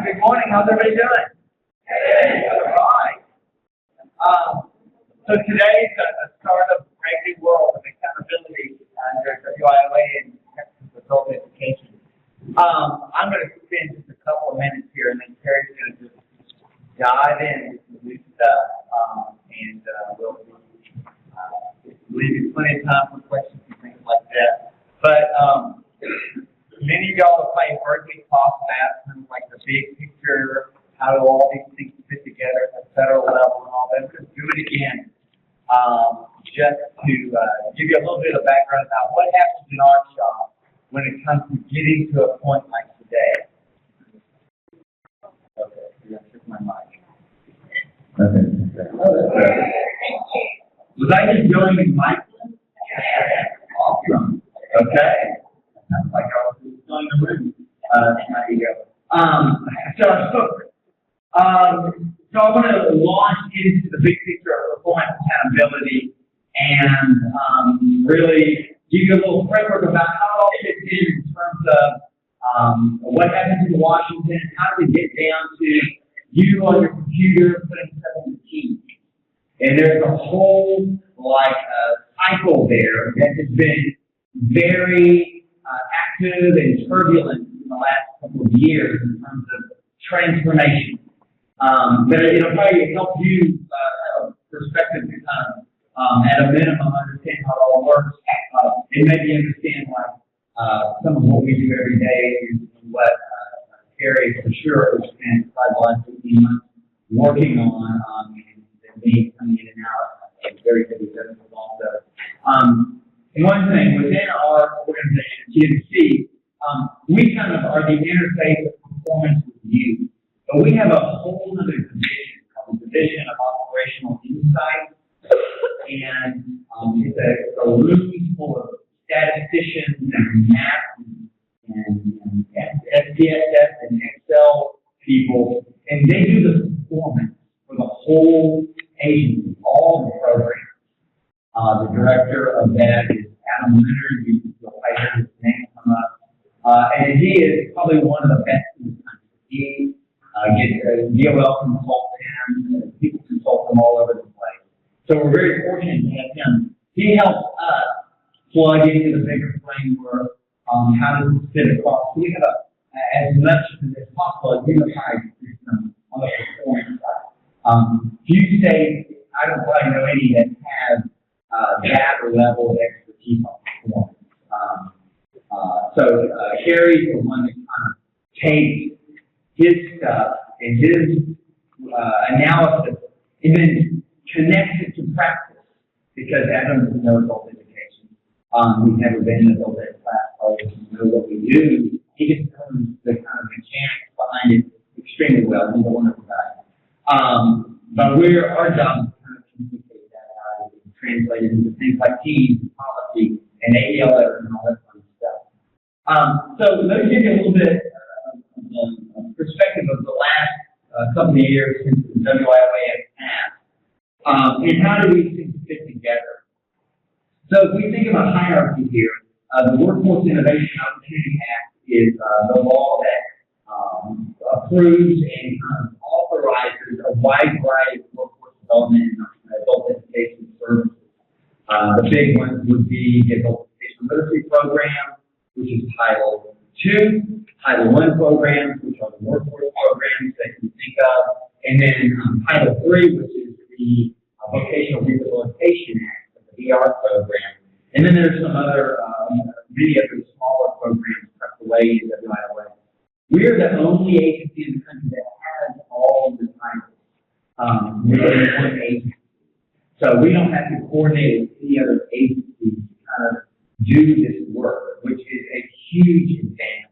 Good morning. How's everybody doing? Hey, all right. So today's a start of a brand new world of accountability under WIOA and Texas Adult Education. I'm going to spend just a couple of minutes here, and then Terry's going to just dive in with some new stuff, and we'll leave you plenty of time for questions and things like that. But many of y'all have probably heard me talk about kind of like the big picture, how do all these things fit together at the federal level and all that. I'm going to do it again, just to give you a little bit of background about what happens in our shop when it comes to getting to a point like today. Okay, I took my mic. Okay. Was I just going in mic? Awesome. Okay. Sounds like I was just going the room. There you go. So I want to launch into the big picture of performance accountability and really give you a little framework about how it all fits in terms of what happens in Washington, how do we get down to you on your computer putting stuff in the Teams. And there's a whole cycle there that has been very active and turbulent in the last couple of years in terms of transformation. But it'll probably help you have a perspective to kind of, at a minimum, understand how it all works, and maybe understand some of what we do every day and what Terry for sure has spent the last 18 months working on, and me coming in and out of very busy business also. And one thing, within our organization, GMC, we kind of are the interface of performance with you. But we have a whole other division called the Division of Operational Insight. And it's a room full of statisticians and math and SPSS and Excel people. And they do the performance for the whole agency, all the programs. The director of that is Adam Leonard. You'll probably hear his name come up. And he is probably one of the best in the country. He gets DOL consult him, people consult him all over the place. So we're very fortunate to have him. He helps us plug into the bigger framework, how does it fit across. We have as much as possible, a unified system on the performance side. Few states, I don't probably know any that have that level of expertise on performance. So Carrie's the one that kind of takes his stuff and his analysis and then connects it to practice, because Adam doesn't know adult education. We've never been in an adult ed class, so he doesn't know what we do. He just knows the kind of mechanics behind it extremely well. He's a wonderful guy. But our job is to kind of communicate that out and translate it into things like teams and policy and AELs and all that fun stuff. So let me give you a little bit of perspective of the last couple of years since the WIOA has passed. And how do these things fit together? So if we think of a hierarchy here, the Workforce Innovation Opportunity Act is the law that approves and authorizes a wide variety of workforce development and adult education services. The big ones would be the Adult Education Literacy Program, which is Title II, Title I programs, which are the workforce programs that you think of, and then Title III, which is the Vocational Rehabilitation Act, the VR program. And then there's some other, many other smaller programs tucked away in WIOA. We're the only agency in the country that has all the titles within one agency. So we don't have to coordinate with any other agency to kind of do this work, which is a huge advantage.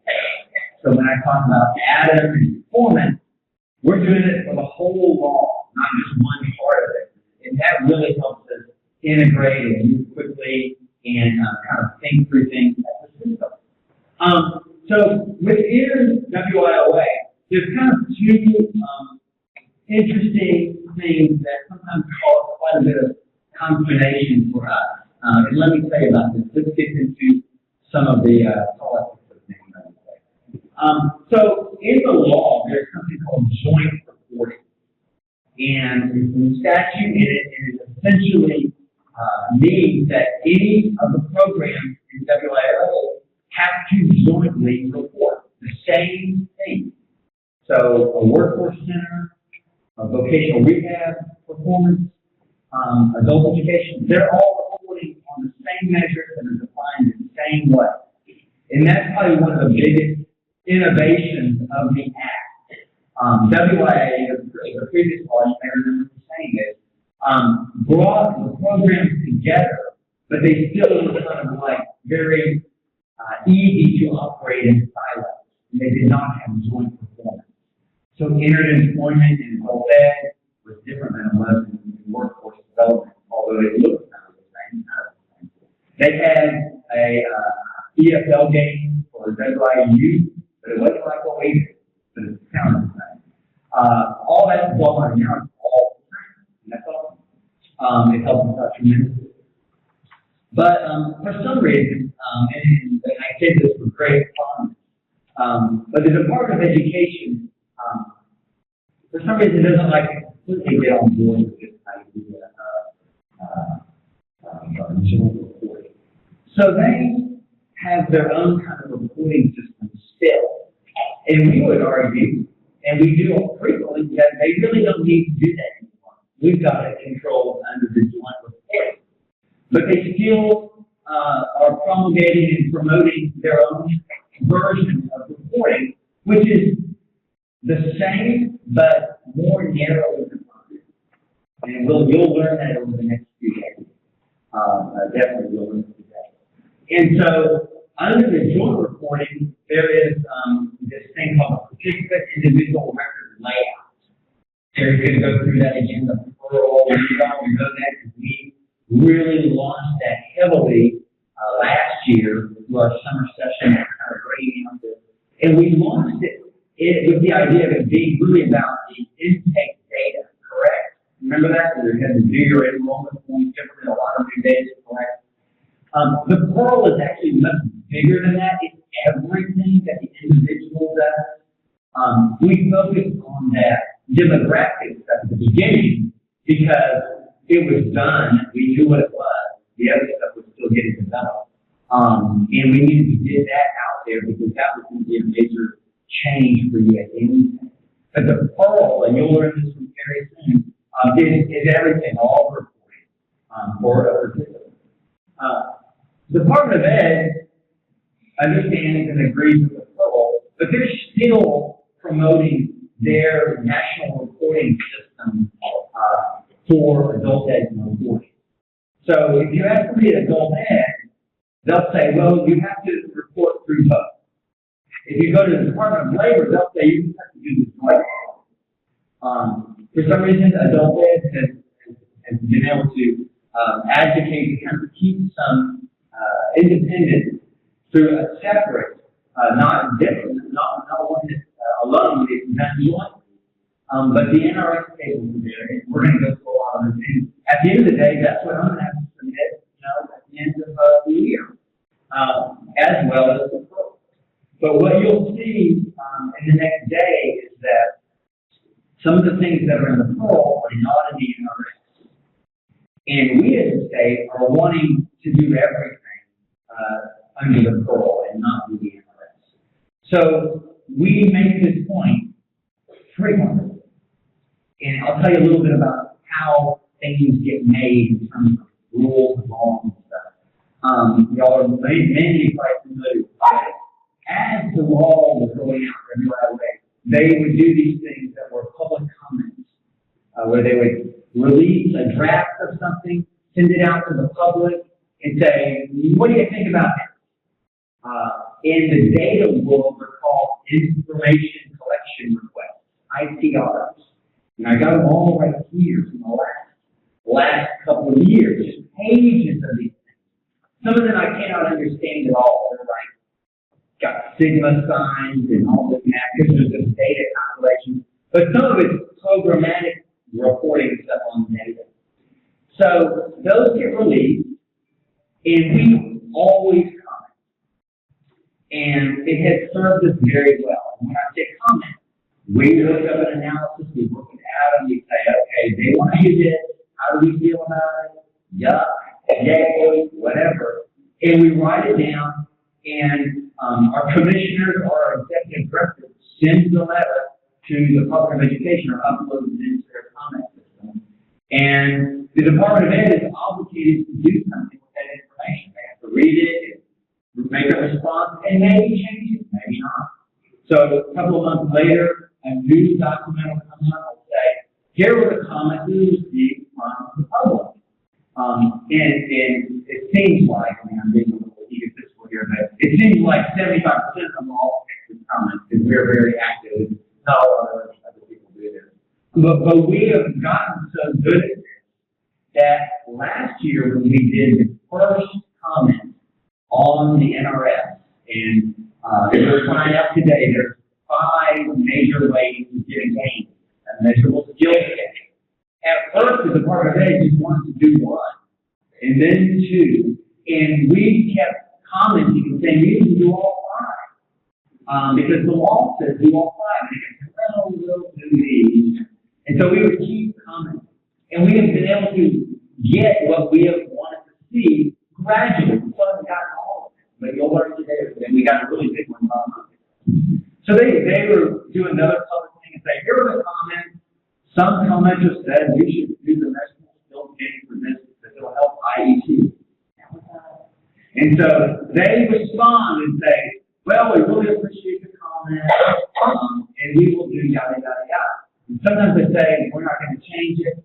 So when I talk about Adam and performance, we're doing it for the whole law, not just one part of it. And that really helps us integrate and move quickly and kind of think through things as a system. So within WIOA, there's kind of two interesting things that sometimes cause quite a bit of consternation for us. And let me tell you about this. Let's get into some of the politics of things. So in the law, there's something And it's in statute, and it essentially means that any of the programs in WILA have to jointly report the same thing. So a workforce center, a vocational rehab performance, adult education, they're all reporting on the same measures that are defined in the same way. And that's probably one of the biggest innovations of the Act. WIA, the previous law, you may remember me saying this, brought the programs together, but they still were kind of like very easy to operate in silos. And they did not have joint performance. So entered employment in adult ed was different than it was in workforce development, although it looked kind of the same. They had a EFL game for WIU, but it wasn't like what we did, but it sounded the same. All that's gone now, it's all the same, and that's awesome. It helps us out tremendously. But for some reason, and I say this with great fondness, but the Department of Education, for some reason, doesn't like to completely get on board with this idea of joint reporting. So they have their own kind of reporting system still. And we would argue, and we do frequently, that they really don't need to do that anymore. We've got it controlled under the joint reporting. But they still are promulgating and promoting their own version of reporting, which is the same but more narrowly defined. And you'll learn that over the next few days. Definitely you'll learn today. And so under the joint reporting, there is this thing called a participant individual record layout. Terry's going to go through that again, the plural, you all know that because we really launched that heavily last year through our summer session, kind of grading on this. And we launched it with the idea of it being really about the intake data, correct? Remember that? You had to do your enrollment forms differently, a lot of new data to collect. The plural is actually much bigger than that. It's everything that the individual does. We focused on that demographic stuff at the beginning because it was done. We knew what it was. The other stuff was still getting developed. And we needed to get that out there because that was going to be a major change for you at anything. But the plural, and you'll learn this from Terry soon, is everything, all reporting for a participant. The Department of Ed understands and agrees with the plural, but they're still promoting their national reporting system for adult ed reporting. So if you ask me adult ed, they'll say, well, you have to report through both. If you go to the Department of Labor, they'll say you have to do this twice. For some reason, adult ed has been able to advocate to kind of keep some independent through a separate, not different, not one that alone is done jointly. But the NRS tables are there, and we're going to go through a lot of things. At the end of the day, that's what I'm going to have to submit, at the end of the year, as well as the pro. But what you'll see in the next day is that some of the things that are in the pro are not in the NRS. And we as a state are wanting to do everything under the pro and not do the NRS. So we make this point frequently. And I'll tell you a little bit about how things get made in terms of rules and laws and stuff. Y'all are mainly quite familiar with that. As the law was rolling out every way, they would do these things that were public comments, where they would release a draft of something, send it out to the public, and say, what do you think about this? In the data world, they're called information collection requests, ICRs. And I got them all right here from the last couple of years, just pages of these things. Some of them I cannot understand at all. They're like, got sigma signs and all this and that, because there's this data calculation. But some of it's programmatic reporting stuff on the data. So those get released, and we always comment. And it has served us very well. And when I say comment, we look up an analysis, we look at them, we say, okay, okay, they want to use it. How do we feel about it? Yuck, yay, whatever. And we write it down, and our commissioners or our executive director sends the letter to the Department of Education or uploads it into their comment system. And the Department of Ed is obligated to do something with that information. They have to read it, make a response, and maybe change it, maybe not. So a couple of months later, a new document will come out and say, here were the comments we received from the public. And it seems like, I mean, I'm being a little egotistical here, but it seems like 75% of all extra comments, because we're very active. Not a lot of other people do this. But we have gotten so good at this that last year when we did the first comment on the NRS, and if you're signed up today, there's 5 major ways to get engaged, a measurable skill set. At first, the Department of Ed just wanted to do 1, and then 2, and we kept commenting and saying, you need to do all 5. Because the law says do all 5, and they can say, well, we'll do these. And so we would keep commenting. And we have been able to get what we have wanted to see gradually. We still haven't gotten all of it, but you'll learn today. And we got a really big one on Monday. So they were doing another public thing and say, here are the comments. Some commenters said we should do the measurable skill gain for this because it'll help IET. And so they respond and say, well, we really appreciate the comment, and we will do yada, yada, yada. And sometimes they say, we're not going to change it.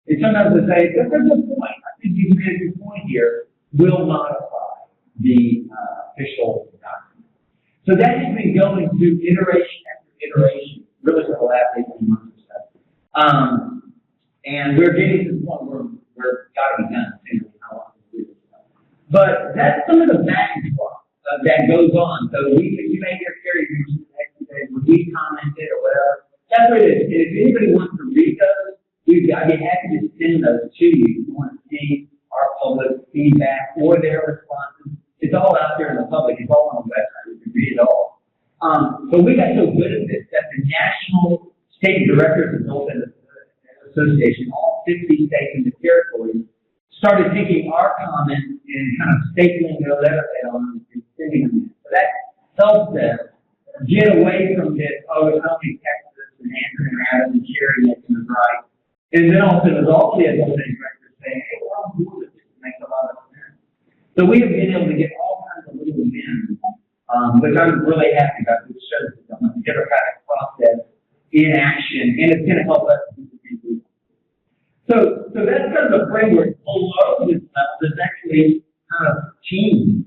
And sometimes they say, there's a good point. I think you've made a good point here. We'll modify the official document. So that has been going through iteration after iteration, really for the last 18 months or so. And we're getting to the point where we're got to be done soon. But that's some of the back that goes on. So you may hear Carrie mention the next day when we commented or whatever. That's what it is. And if anybody wants to read those, I'd be happy to send those to you if you want to see our public feedback or their responses. It's all out there in the public. It's all on the website. You can read it all. But we got so good at this that the National State Directors of Adult Association, all 50 states and the territories, started taking our comments and kind of stapling their letterhead on them and sending them. So that helps us get away from this, oh, it's only Texas and Andrew and Adam and Jerry making the right. And then also, there's also the adult directors saying, hey, we're on board with this. It makes a lot of sense. So we have been able to get all kinds of little wins, which I'm really happy about. It shows the democratic process in action, and it's going to help us. So that's kind of the framework. Below this level, there's actually kind of teams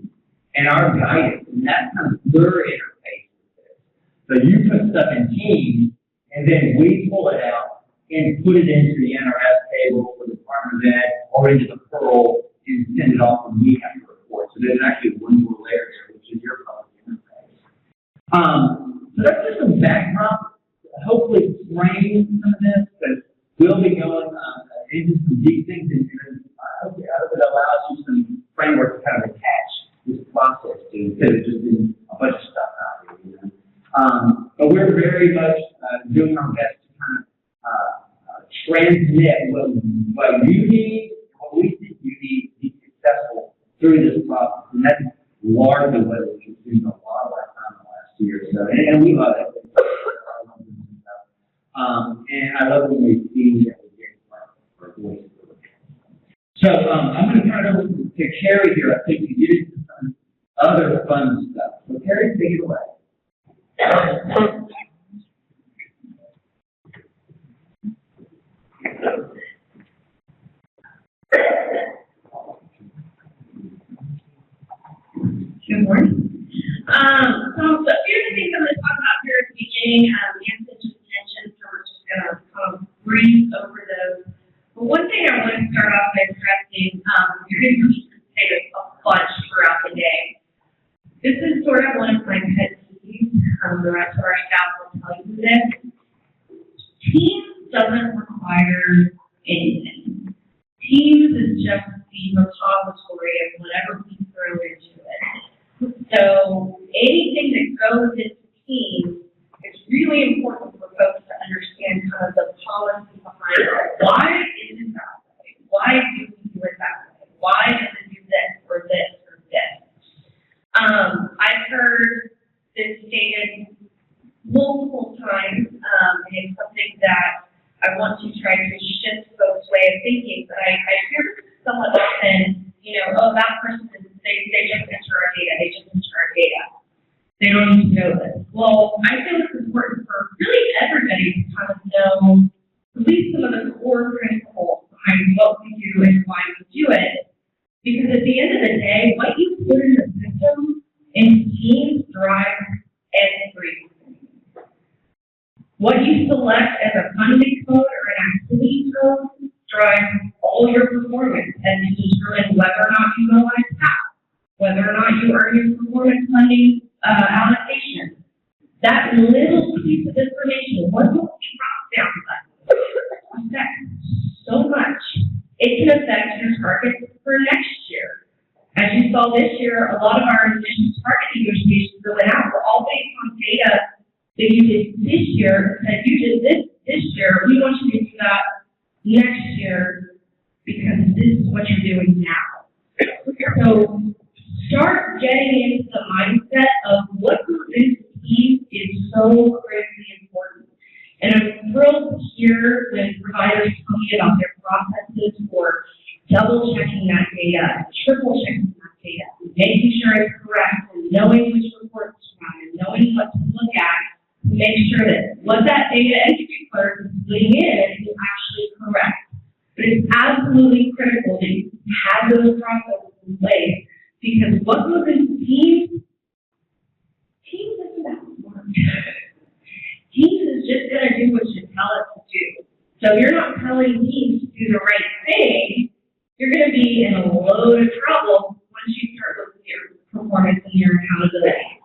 and our guidance, and that's kind of their interface with this. So you put stuff in teams, and then we pull it out and put it into the NRS table for the Department of Ed or into the Pearl and send it off, and we have to report. So there's actually one more layer there, which is your public interface. So that's just some background. Hopefully frame some of this, but we'll be going into some deep things, and I hope it allows you some framework to kind of attach this process to, instead of just being a bunch of stuff out here. You know? But we're very much doing our best to kind of transmit what you need, what we think you need to be successful through this process, and that's largely what we consumed a lot of our time the last year. So, and we love it. And I love when we see that we get our voice. So I'm going to turn it over to Carrie here, I think, to get into some other fun stuff. So Carrie, take it away. Good morning. So a few of the things I'm going to talk about here at the beginning, Nancy just mentioned, so we're just going to kind of breeze over those. But one thing I want to start off by stressing, you're going to say a bunch throughout the day. This is sort of one of my pet peeves. The rest of our staff will tell you this. Teams doesn't require anything. Teams is just the repository of whatever we throw into it. So anything that goes into Teams, it's really important for folks to understand kind of the policy behind it. Why is it that way? Why do we do it that way? Why does it do this or this or this? I've heard this stated multiple times, and it's something that I want to try to shift folks' way of thinking, but I hear somewhat often, oh, that person is, they just enter our data, they just enter our data. They don't need to know this. Well, I feel it's important for really everybody to kind of know at least some of the core principles behind what we do and why we do it. Because at the end of the day, what you put in the system and teams drive everything. What you select as a funding code or an activity code drives all your performance and to determine whether or not you go on a path, whether or not you earn your performance funding allocation. That little piece of information, one little drop down button, affects so much. It can affect your targets for next year. As you saw this year, a lot of our initial target negotiations that went out were all based on data that you did this year, that you did this year. We want you to do that next year because this is what you're doing now. So start getting into the mindset of what goes into teams is so critically important. And I'm thrilled to hear when providers tell me about their processes for double checking that data, triple checking that data, making sure it's correct, and knowing which reports to run, and knowing what to look at to make sure that what that data entry clerk is putting in is actually correct. But it's absolutely critical that you have those processes in place, because what goes into teams isn't that smart. Teams is just going to do what you tell it to do. So you're not telling teams to do the right thing. You're going to be in a load of trouble once you start looking at your performance and your accountability.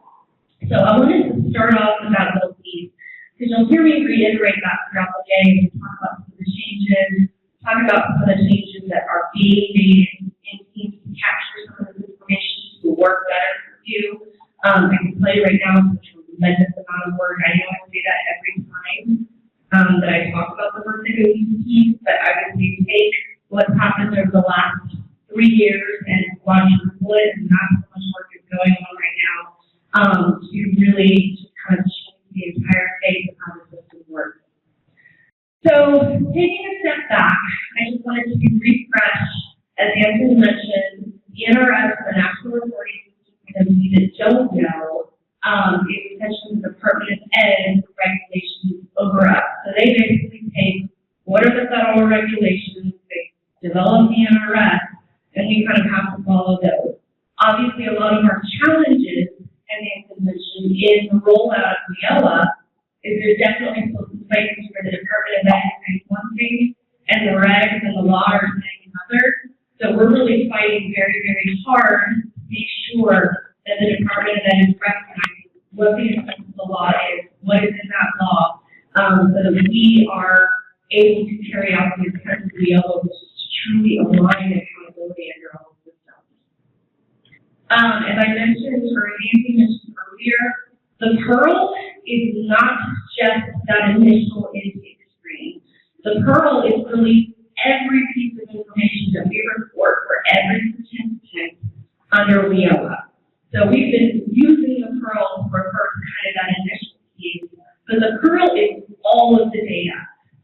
So I wanted to start off with that little piece, because you'll hear me reiterate that throughout the day and talk about some of the changes, talk about some of the changes that are being made in teams to capture some of this information to work better for you. I can tell you right now, it's a tremendous amount of work. I know I say that every time that I talk about the work that goes into teams, but I would say take what's happened over the last 3 years and quadruple it, and that's how much work is going on right now to really just kind of change the entire face of how the system works. So taking a step back, I just wanted to refresh, as Anthony mentioned, the NRS, the National Reporting System, that don't know, is essentially the Department of Ed regulations over us. So they basically take what are the federal regulations, they develop the NRS, and we kind of have to follow those. Obviously, a lot of our challenges, as Anthony mentioned, in the rollout of WIOA, is there's definitely some places where the Department of Ed is saying one thing, and the regs and the law are saying another. So we're really fighting very, very hard to make sure that the Department of Ed is recognizing what the effect of the law is, what is in that law, so that we are able to carry out the intent of WIOA, which is to truly align accountability under all systems. As I mentioned, or Nancy mentioned earlier, the PEARL is not just that initial intake screen. The PEARL is really every piece of information that we report for every participant under WIOA. So we've been using the PEARL for kind of that initial piece, but the PEARL is all of the data.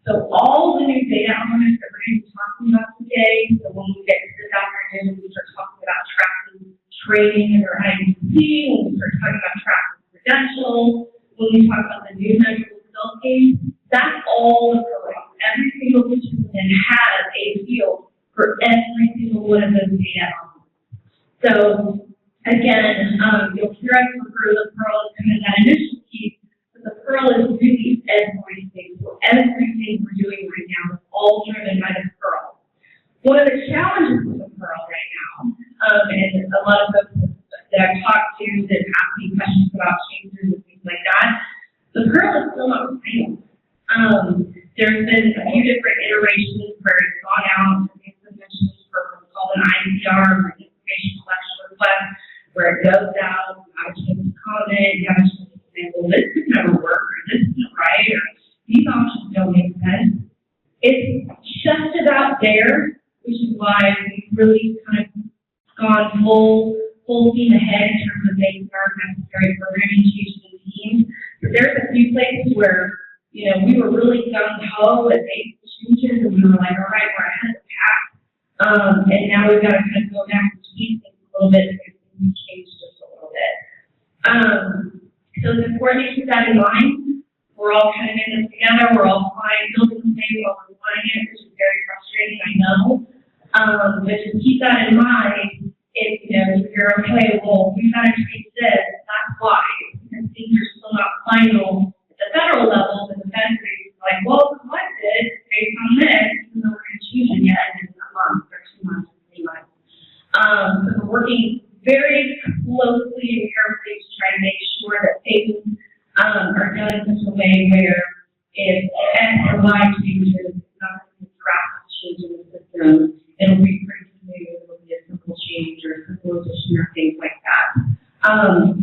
So all the new data elements that we're going to be talking about today, so when we get to this afternoon, we start talking about tracking training under IDC, when we start talking about tracking credentials, when we talk about the new measurable skill case, that's all the PEARL. Every single participant has a field for every single one of those data elements. So again, you'll hear us refer to the PEARL as kind of that initial piece, but the PEARL is really everything. So everything we're doing right now is all driven by the PEARL. One of the challenges with the PEARL right now, and a lot of folks that I've talked to that ask me questions about changes and things like that, the PEARL is still not final. There's been a few different iterations where it's gone out, as Anthony mentioned, for what's called an IPR, or information collection request, where it goes out, you have a chance to comment, you have a chance to say, well, this could never work, or this isn't right, or these options don't make sense. It's there, which is why we've really kind of gone full steam ahead in terms of making our necessary programming changes in teams. But there's a few places where, you know, we were really gung-ho and made changes, and we were like, all right, we're ahead of the pack. And now we've got to kind of go back and tweak things a little bit because things changed just a little bit. So it's important to keep that in mind. We're all kind of in this together. We're all building the same while we're flying it, which is very frustrating, I know. But just keep that in mind. If, you know, if you're okay, well, we've got to treat this, that's why. Because things are still not final at the federal level, and the feds are like, well, collected based on this, even though we're going to change it yet in a month or 2 months or 3 months. So we're working very closely and carefully to try to make sure that things are done in such a way where if X or Y changes, it's not going to drastic change in the system. It'll be pretty smooth. It'll be a simple change or a simple addition or things like that.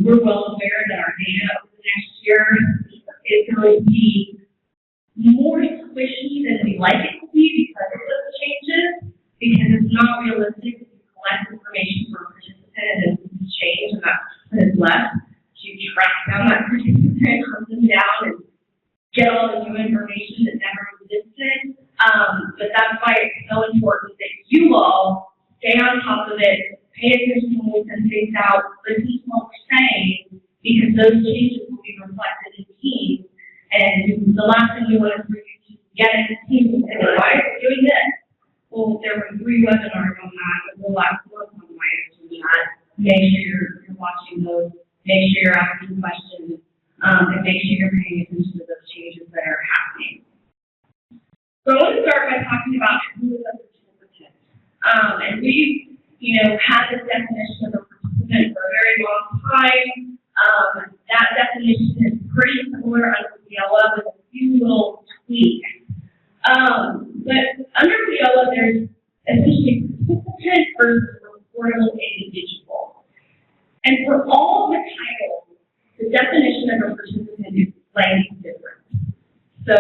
We're well aware that our data over the next year is going to be more squishy than we like it to be because of those changes, because it's not realistic to collect information from a participant and then change and that participant is left to track down that participant, hunt them down, and get all the new information that never existed. But that's why it's so important that you all stay on top of it, pay attention when we send things out, listen to what we're saying, because those changes will be reflected in teams. And the last thing you want is for you to get into teams and say, well, why are we doing this? Well, there were 3 webinars on that over the last month on why you're doing that. Make sure you're watching those, make sure you're asking questions, and make sure you're paying attention to those changes that are happening. So I want to start by talking about who is a participant. And we've, you know, had this definition of a participant for a very long time. That definition is pretty similar under WIOA with a few little tweaks. But under WIOA, there's essentially participant versus reportable individual. And for all the titles, the definition of a participant is slightly different. So,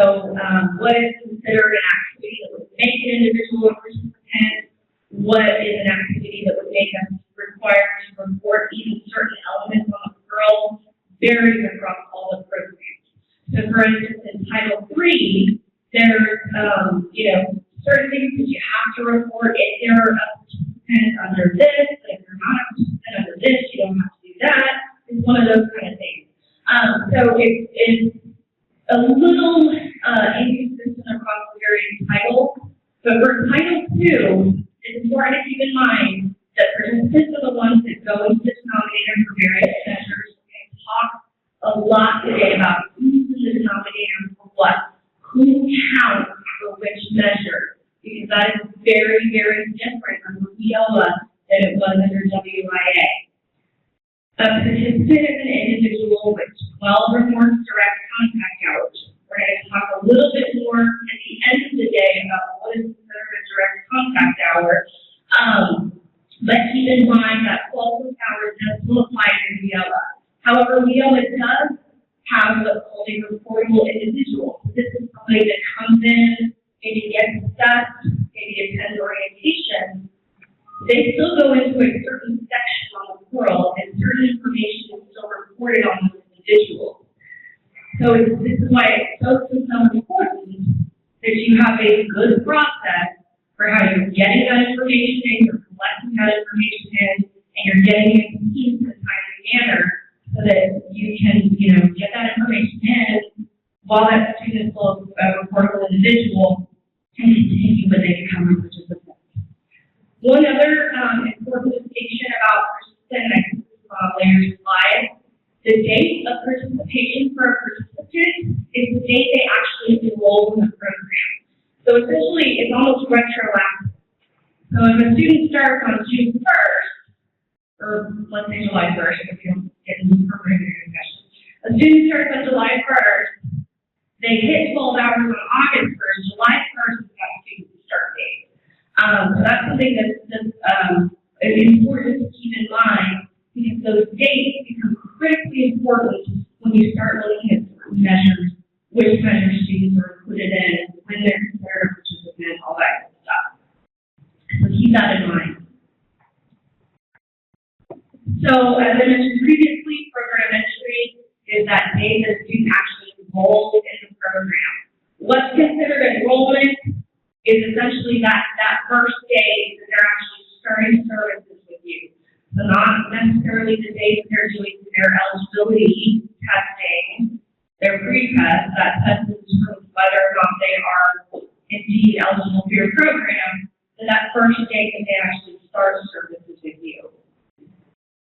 what is considered an activity that would make an individual a participant? What is an activity that would make us required to report even certain elements on the referral varies across all the programs. So, for instance, in Title III, there's, you know, certain things that you have to report if you're a participant under this, but if you're not a participant under this, you don't have to do that. It's one of those kind of things. So it's a little inconsistent across the various titles, but for Title II, it's important to keep in mind that participants are the ones that go into the denominator for various measures and talk a lot today about who's in the denominator for what, who counts for which measure, because that is very, very different under WIOA than it was under WIA. A participant is an individual with 12 or more direct contact hours. We're going to talk a little bit more at the end of the day about what is considered a direct contact hour. But keep in mind that 12 hours does still apply to WIOA. However, WIOA does have what's called a reportable individual. This is somebody that comes in, maybe gets assessed, maybe attends orientation. They still go into a certain section on the portal, and certain information is still reported on those individuals. So this is why it's so important that you have a good process for how you're getting that information in, you're collecting that information in, and you're getting it to teams in a timely manner so that you can, you know, get that information in while that student is still a reportable individual and continue when they become a participant. One other important distinction about participant, and I think this is on a later slide, the date of participation for a participant is the date they actually enroll in the program. So essentially, it's almost retroactive. So if a student starts on June 1st, or let's say July 1st, if you don't get into the program discussion, a student starts on July 1st, they hit 12 hours on August 1st, July 1st is that student's start date. So that's something that's important to keep in mind, because those dates become critically important when you start looking at certain measures, which measures students are included in, when they're considered a participant, all that good stuff. keep that in mind. So, as I mentioned previously, program entry is that day that student actually enrolls in the program. What's considered enrollment is essentially that first day that they're actually starting services with you. So not necessarily the day that they're doing their eligibility testing, their pre-test, that test determines whether or not they are indeed eligible for your program, but that first day that they actually start services with you.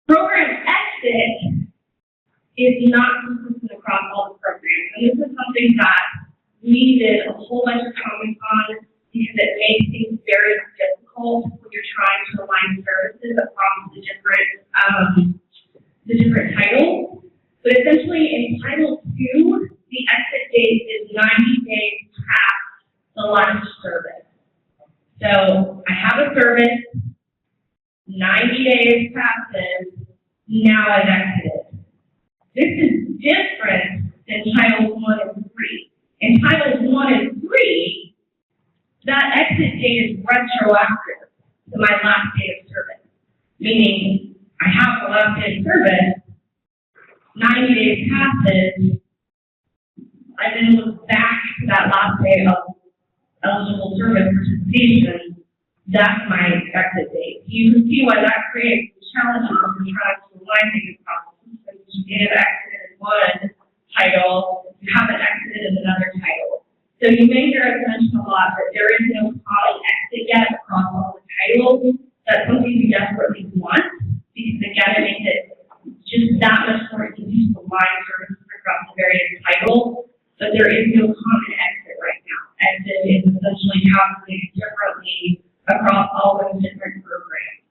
Program exit is not consistent across all the programs, and this is something that we did a whole bunch of comments on because it makes things very difficult when you're trying to align services across the different titles. But essentially, in Title II, the exit date is 90 days past the last service. So I have a service, 90 days passes, now I've exited. This is different than Titles I and III. In Titles I and III, that exit date is retroactive to my last day of service. Meaning, I have the last day of service, 90 days passes, I then look back to that last day of eligible service participation, that's my exit date. You can see why that creates challenges when you're trying to align things across the systems. You may have exited in one title, you haven't exited in another title. So you may hear us mention a lot that there is no common exit yet across all the titles. That's something we desperately want, because again, it makes it just that much more easy to align services across the various titles, but there is no common exit right now. Exit is essentially calculated differently across all those different programs.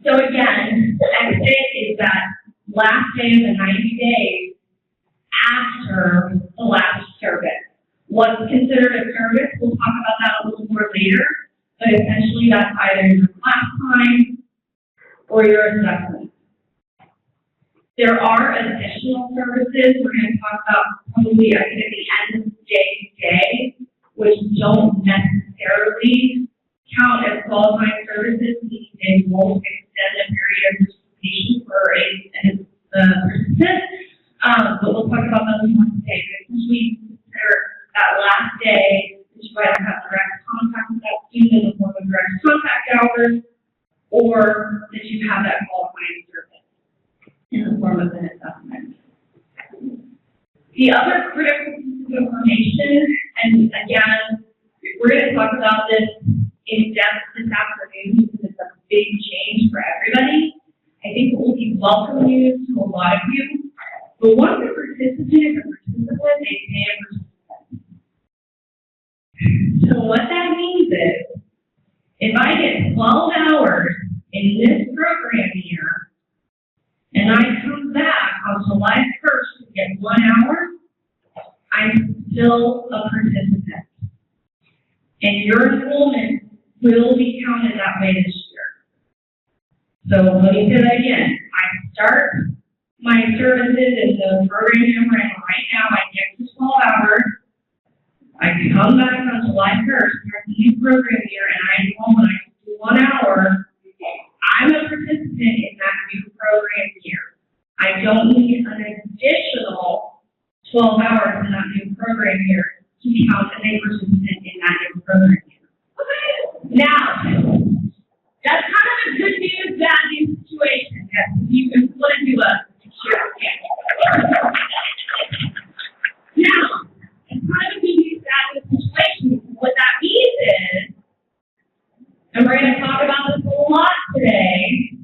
So again, the exit is that last day of the 90 days after the last service. What's considered a service, we'll talk about that a little more later, but essentially that's either your class time or your assessment. There are additional services we're going to talk about probably I think at the end of the day, which don't necessarily count as qualifying services, meaning they won't extend a period of participation for a participant. But we'll talk about those more today. But essentially, consider that last day that you either have direct contact with that student in the form of direct contact hours, or that you have that qualifying service in the form of an assessment. The other critical piece of information, and again, we're going to talk about this in depth this afternoon because it's a big change for everybody. I think it will be welcome news to a lot of you. But once a participant is a participant, they stay a participant. So what that means is, if I get 12 hours in this program year, and I come back on July 1st to get 1 hour, I'm still a participant. And your enrollment will be counted that way this year. So let me say that again. I start my services in the program we're in right now. I get to 12 hours. I come back on July 1st, start the new program year, and I enroll when I do 1 hour. I'm a participant in that new program year. I don't need an additional 12 hours in that new program year to count as a participant in that new program year. Now, that's kind of a good news, bad news situation. Yes, you can split it to us. Now, it's kind of a good news, bad news situation. What that means is, and we're going to talk about this a lot today,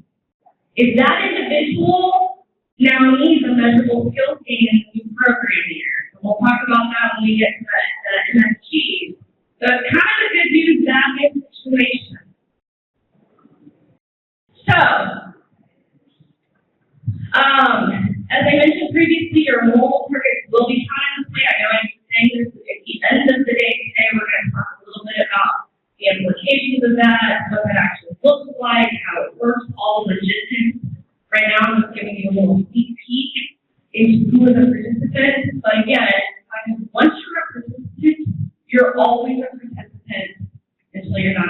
is that individual now needs a measurable skills gain in the new program year. And we'll talk about that when we get to the MSGs. So it's kind of a good news, bad news situation. So, as I mentioned previously, your enrollment targets will be counted this way. I know I'm saying this at the end of the day today. We're going to talk a little bit about the implications of that, what that actually looks like, how it works, all the logistics. Right now, I'm just giving you a little sneak peek into who is a participant. But again, once you're a participant, you're always a participant until you're not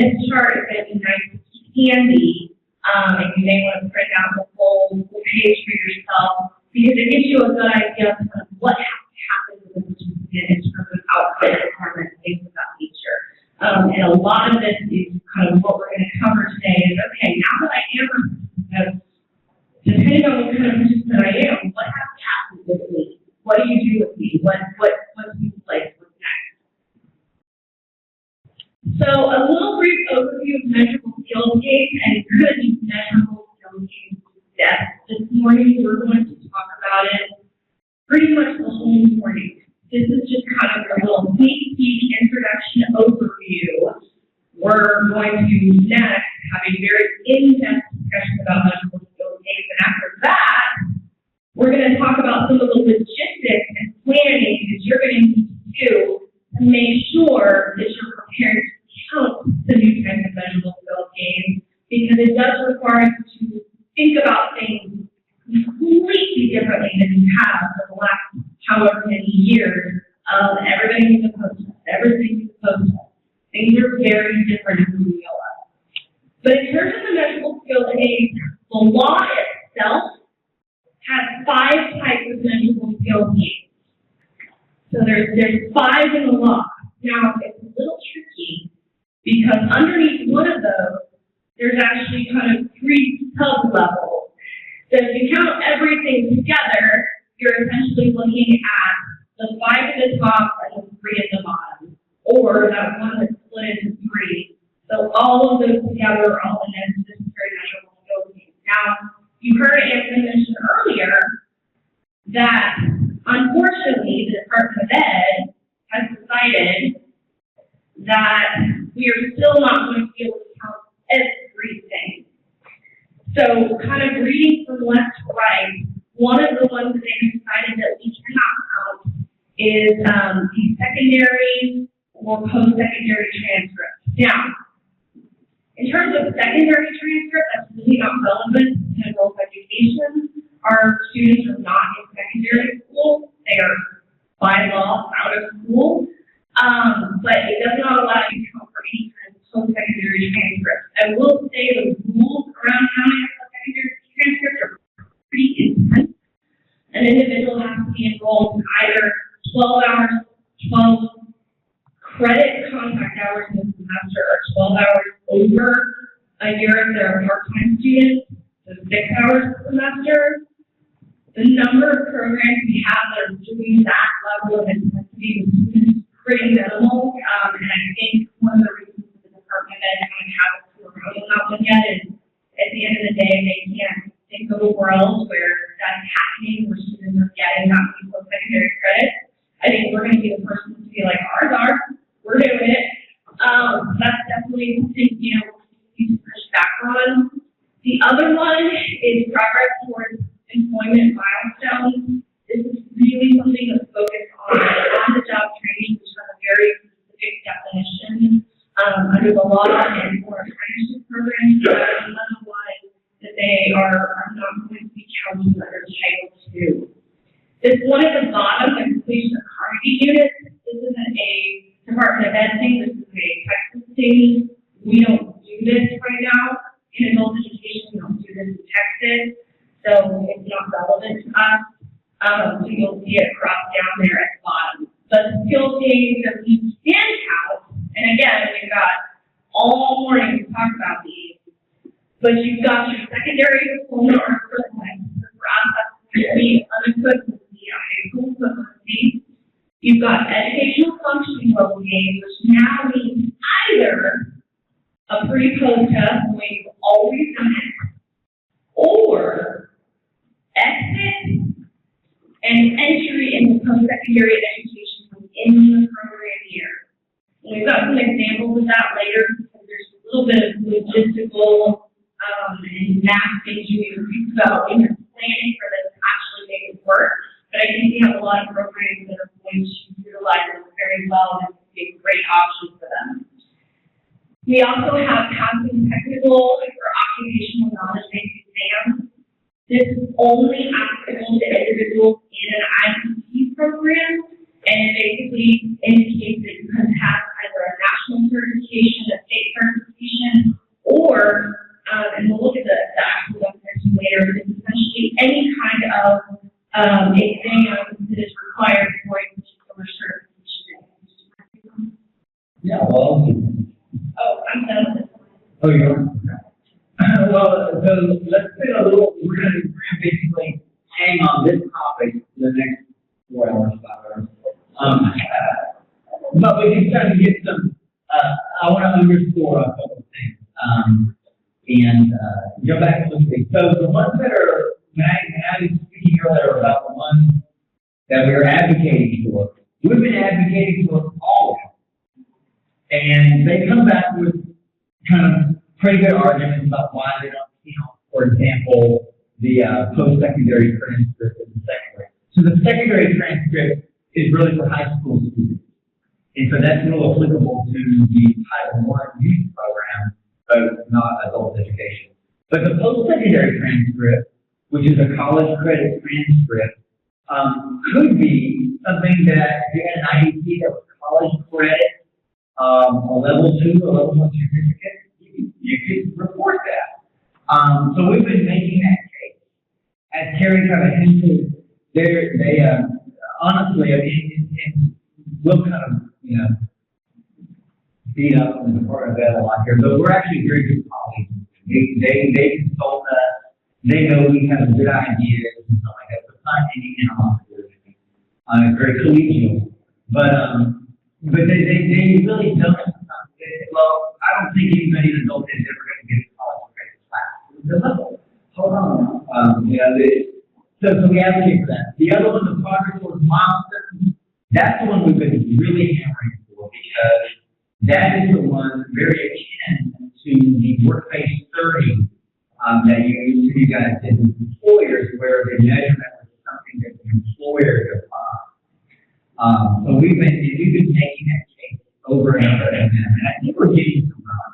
this chart is going to be nice and handy, and you may want to print out the full page for yourself, because it gives you a good idea of kind of what has to happen with the student in terms of outcome requirements, things of that nature. And a lot of this is kind of what we're going to cover today is, okay, now that I am, depending on what kind of participant I am, what has to happen with me? What do you do with me? What's in place? What's next? So a little brief overview of measurable skills games, and it's going to be measurable skills games to death. This morning we're going to talk about it pretty much the whole morning. This is just kind of a little sneak peek introduction overview. We're going to next have a very in-depth discussion about measurable skills games, and after that, we're going to talk about some of the logistics and planning that you're going to need to do to make sure that you're prepared to count the new types of measurable skills games, because it does require you to think about things completely differently than you have for the last however many years. Everybody's supposed to. Everything's supposed to. Things are very different in the ELA. But in terms of the measurable skills games, the law itself has 5 types of measurable skills games. So there's 5 in the law. Now, it's a little tricky because underneath one of those, there's actually kind of 3 sub-levels. So if you count everything together, you're essentially looking at the 5 at the top and the 3 at the bottom, or that one that's split into 3. So all of those together are all in this very measurable skills game. Now, you heard Anthony mention earlier that unfortunately the Department of Ed has decided that we are still not going to be able to count everything. So kind of reading from left to right, one of the ones that they decided that we cannot count is the secondary or post-secondary transcript. Now, in terms of secondary transcript, that's really not relevant to adult education. Our students are not in secondary school. They are, by law, out of school. But it does not allow you to count for any kind of post-secondary transcript. I will say the rules around counting a post-secondary transcript are pretty intense. An individual has to be enrolled in either 12 hours, 12 credit contact hours in the semester, or 12 hours over a year if they're a part-time student, so 6 hours a semester. The number of programs we have that are doing that level of intensity is pretty minimal, and I think one of the reasons the Department of Ed kind of haven't around on that one yet is at the end of the day, they can't think of a world where that's happening, where students are getting that many post-secondary credits. I think we're going to be the person to be like, ours are, we're doing it. That's definitely something, you know, you can push back on. The other one is progress towards employment milestones. This is really something that's focused on-the-job training, which has a very specific definition under the law and for apprenticeship programs. Otherwise, that they are not going to be counted under Title II. This one at the bottom, the completion of Carnegie units, this isn't a Department of Ed thing, this is a Texas thing. We don't do this right now. In adult education, we don't do this in Texas, so it's not relevant to us. So you'll see it crossed down there at the bottom. But the skills games that we can count, and again, we've got all morning to talk about these, but you've got your secondary diploma or equivalent, the process to be unequivalent. High school equivalency. You've got educational functioning level games, which now means either a pre-post test, the way you've always done it, or exit and entry into post-secondary education within the program year. And we've got some examples of that later, because there's a little bit of logistical and math things you need to think about when you're planning for this to actually make it work. But I think we have a lot of programs that are going to utilize this very well, and it's a great option for them. We also have passing technical or occupational knowledge-based exams. This is only applicable to individuals in an ICT program, and it basically indicates that you can pass either a national certification, a state certification, Yeah, well, Oh, I'm done with this one. oh, you're, well, so let's do a little, we're gonna basically hang on this topic for the next 4 hours, 5 hours. But we can start to get some, I want to underscore a couple of things, and, go back and look. So the ones that are, when I was speaking earlier about the ones that we are advocating for, we've been advocating for all of them. And they come back with kind of pretty good arguments about why they don't, for example, the post-secondary transcript in the secondary. So the secondary transcript is really for high school students. And so that's real applicable to the Title I youth program, but not adult education. But the post-secondary transcript, which is a college credit transcript, could be something that if you had an IEP that was college credit, a level 2, a level 1 certificate, you could report that. So we've been making that case. As Terry kind of hinted, they honestly, I mean, we'll kind of, beat up on the Department of Ed a lot here, but we're actually very good colleagues. They consult us. They know we have good ideas and stuff like that. So it's not any animosity. It's very collegial. But they really don't. Well, I don't think anybody in adult is ever going to get a college credit class. Hold on. So we advocate for that. The other one, the progress towards milestones, that's the one we've been really hammering for because that is the one very akin to the work-based 30 that you guys did with employers, where the measurement was something that the employer defined. So we've been making that case over and over again, and I think we're getting some run.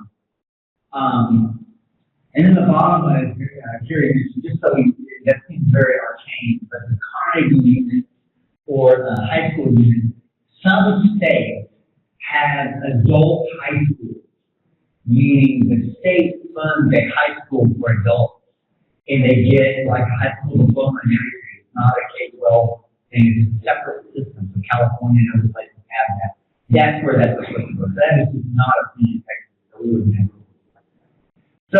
And then the bottom line is, Carrie mentioned, just so that seems very arcane, but the Carnegie unit or the high school unit, some states have adult high schools, meaning the state funds a high school for adults, and they get like a high school diploma and everything. It's not a K-12 thing, it's a separate system. So California and other places have that. That's where that's supposed to go. That is just not a thing in Texas, so we would never. So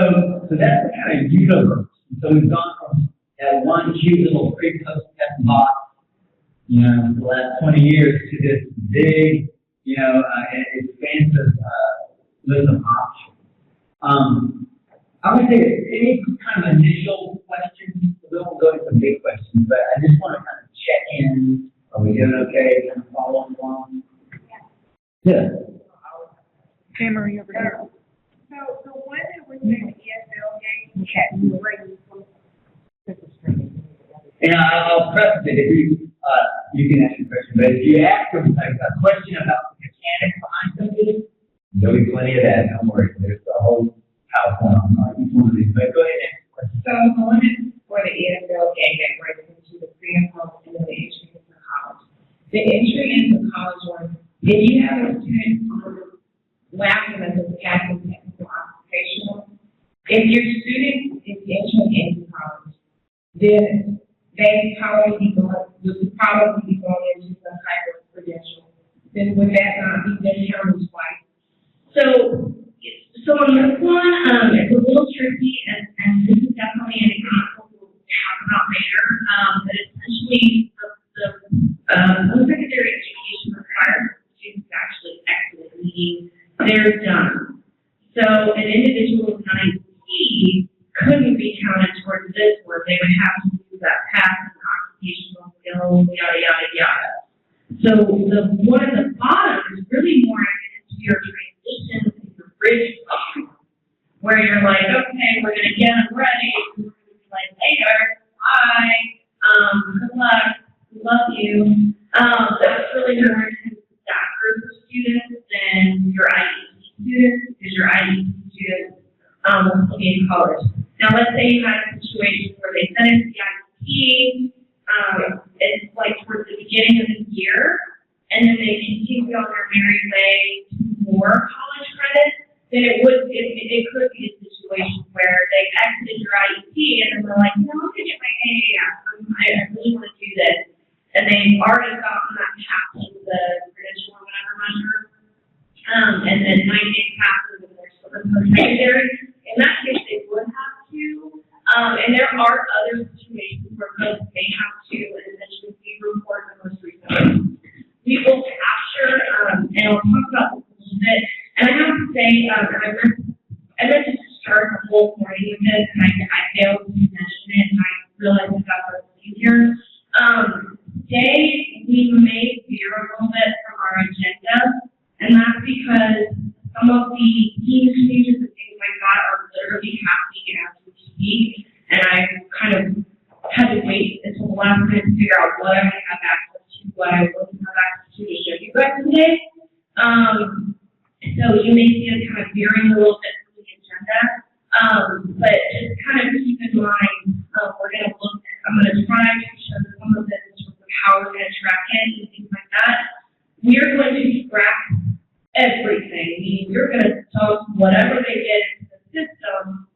that's the kind of universe. So we've gone from that one cute little pre-post test box, for the last 20 years to this big, expansive list of options. I would say any kind of initial questions, we won't go to some big questions, but I just want to kind of check in. Are we doing okay? Kind of following along? Yeah. Hey, Marie, over here. So the one that was in the ESL game, we were ready for. And I'll preface it, if you can ask your question, but if you ask them a question about the mechanics behind something, there'll be plenty of that, don't worry, there's a whole PowerPoint on each one of these, but go ahead and ask the question. So the one is for the ESL game that breaks into the pre and post and then the entry into college. The entry into college one, if you have a student laughing at the passing technical occupational, if your student is entering into college, then they would probably be going into some type of credential. Then would that not be then counted twice? So on this one, it's a little tricky, and this is definitely an example we'll talk about later. But essentially, the post-secondary education requires students to actually exit, meaning they're done. So an individual with an IEP couldn't be counted towards this work. They would have to do that path and occupational skills, yada, yada, yada. So the one at the bottom is really more into your transition to your bridge program, where you're like, okay, we're going to get them ready. We're going to be like, later, bye, good luck, we love you. That's really more into that group of students than your IEP students, because your IEP students will still be in college. Now, let's say you had a situation where they finished the IEP, it's like towards the beginning of the year, and then they continue on their merry way to more college credits, then it could be a situation where they exited your IEP and then they're like, no, I'm going to get my AAF. I really want to do this. And they've already gotten that path to the credential or whatever measure, and then 9 days passes and they're still in post-secondary. In that case, they would have to. And there are other situations where folks may have to, and essentially we report the most recent ones. We will capture, and I'll talk about this a little bit. And I have to say, I meant to start the whole morning with this, and I failed to mention it, and I realized that that was easier. Today, we may veer a little bit from our agenda, and that's because some of the team changes and things like that are literally happening as we speak, and I kind of had to wait until the last minute to figure out what I would have access to, what I wouldn't have access to show you guys today. So you may see us kind of veering a little bit from the agenda, but just kind of keep in mind, I'm going to try to show some of this in terms of how we're going to track it and things like that. We're going to track everything, meaning you're going to tell us whatever they get into the system,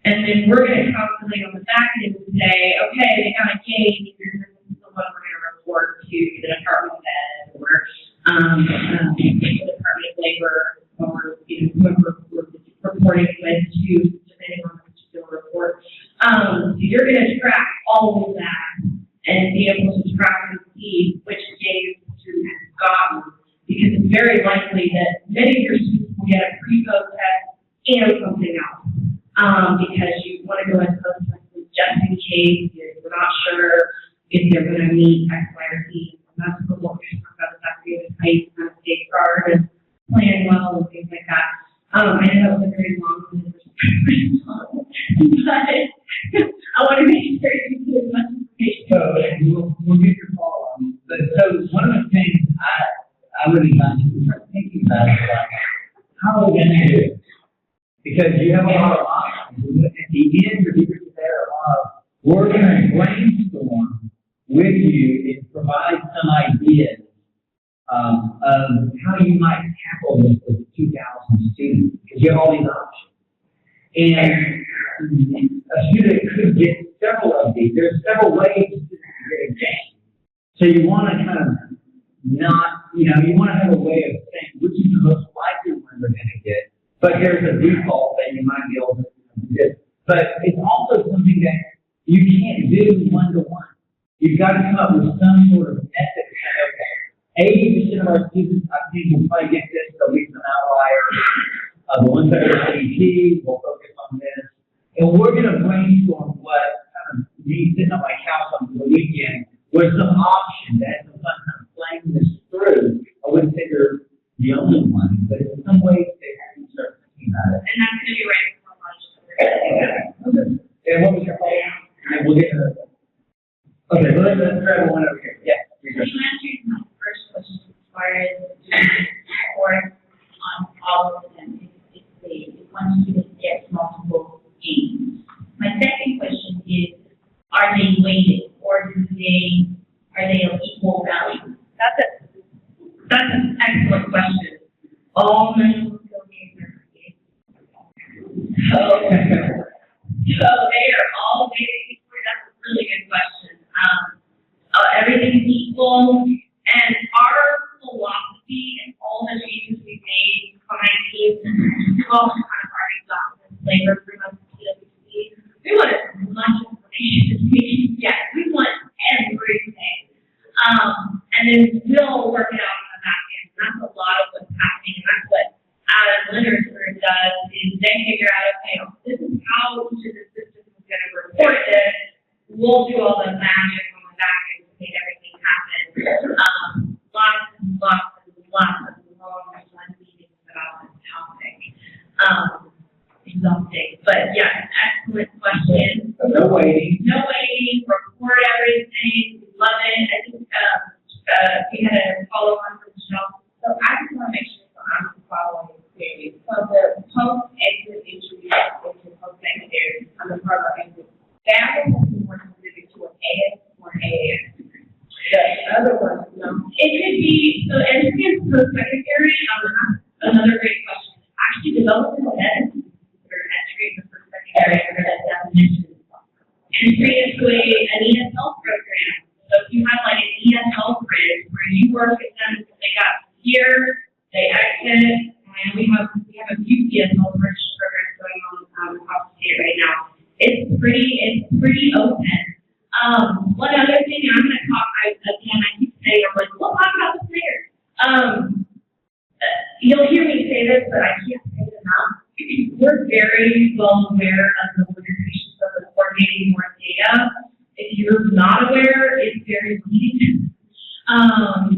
and then we're going to calculate on the back end and say, okay, they got a gain, this is the one we're going to report to the Department of Ed or the Department of Labor or whoever we're reporting with to, depending on the particular report. So you're going to track all of that and be able to track and see which days the student has gotten, because it's very likely that many of your students will get a pre-post test and something else, because you want to go and post testing just in case you're not sure if they're going to meet X, Y, or Z. And that's what we're talking about this afternoon, is how you kind of safeguard and plan well and things like that. I know that was a very long one, but I want to make sure you get as much information. So we'll get your follow on. But so one of the things I really want to start thinking about is like, how are we going to do it? Because you have a lot of options. At the end, or even there, we're going to brainstorm with you and provide some ideas of how you might tackle this with 2,000 students, because you have all these options. And a student could get several of these. There's several ways to get a game. So you want to kind of not, you want to have a way of saying which is the most likely one they're going to get. But there's a default that you might be able to do. But it's also something that you can't do one-to-one. You've got to come up with some sort of method to say, okay, 80% of our students, I think, will probably get this. There'll be some outliers. The ones that are AEP, we'll focus on this. And we're going to brainstorm what kind of me sitting on my couch on the weekend with some options that some fun kind of playing this through. I wouldn't say they're the only one, but in some ways they have to start thinking about it. And that's going to be right for lunch. Okay. And what was your follow-up? And we'll get to that. Okay, let's grab one over here. Yeah. You answered my first question as far as doing support on all of them if one student gets multiple games. My second question is, are they weighted or are they of equal value? That's an excellent question. All mental skill games are created. So they are all weighted equally. That's a really good question. Everything's equal, and our philosophy and all the changes we've made behind teams, we've also kind of already gotten this flavor from us at PwC. We want as much information as we can get. We want everything. And then we'll work it out on the back end. That's a lot of what's happening, and that's what Adam Leonard's group does, is they figure out, okay, this is how each of the systems is going to report this. We'll do all the magic on the back end to make everything happen. Lots and lots of long meetings about this topic. Exhausting. But yes, excellent question. So no waiting. No waiting, report everything, love it. I think we had a follow-on from Michelle. So I just want to make sure that I'm following clearly. So the post-exit entry into post-secondary on the program exit, that one is more specific to an AS or an AS. The other ones, no. It could be, so entry into post-secondary, another great question. Actually, developmental ed is considered entry into post-secondary under that definition. Entry into an ESL program. So if you have like an ESL bridge where you work with them until they got here, they exit, and we have a few PSL apprenticeship programs going on, across the state right now. It's pretty open. One other thing, and I'm gonna talk, I keep saying, I'm like, we'll talk about the players. You'll hear me say this, but I can't say it enough. We're very well aware of the limitations of the coordinating more data. If you're not aware, it's very limited.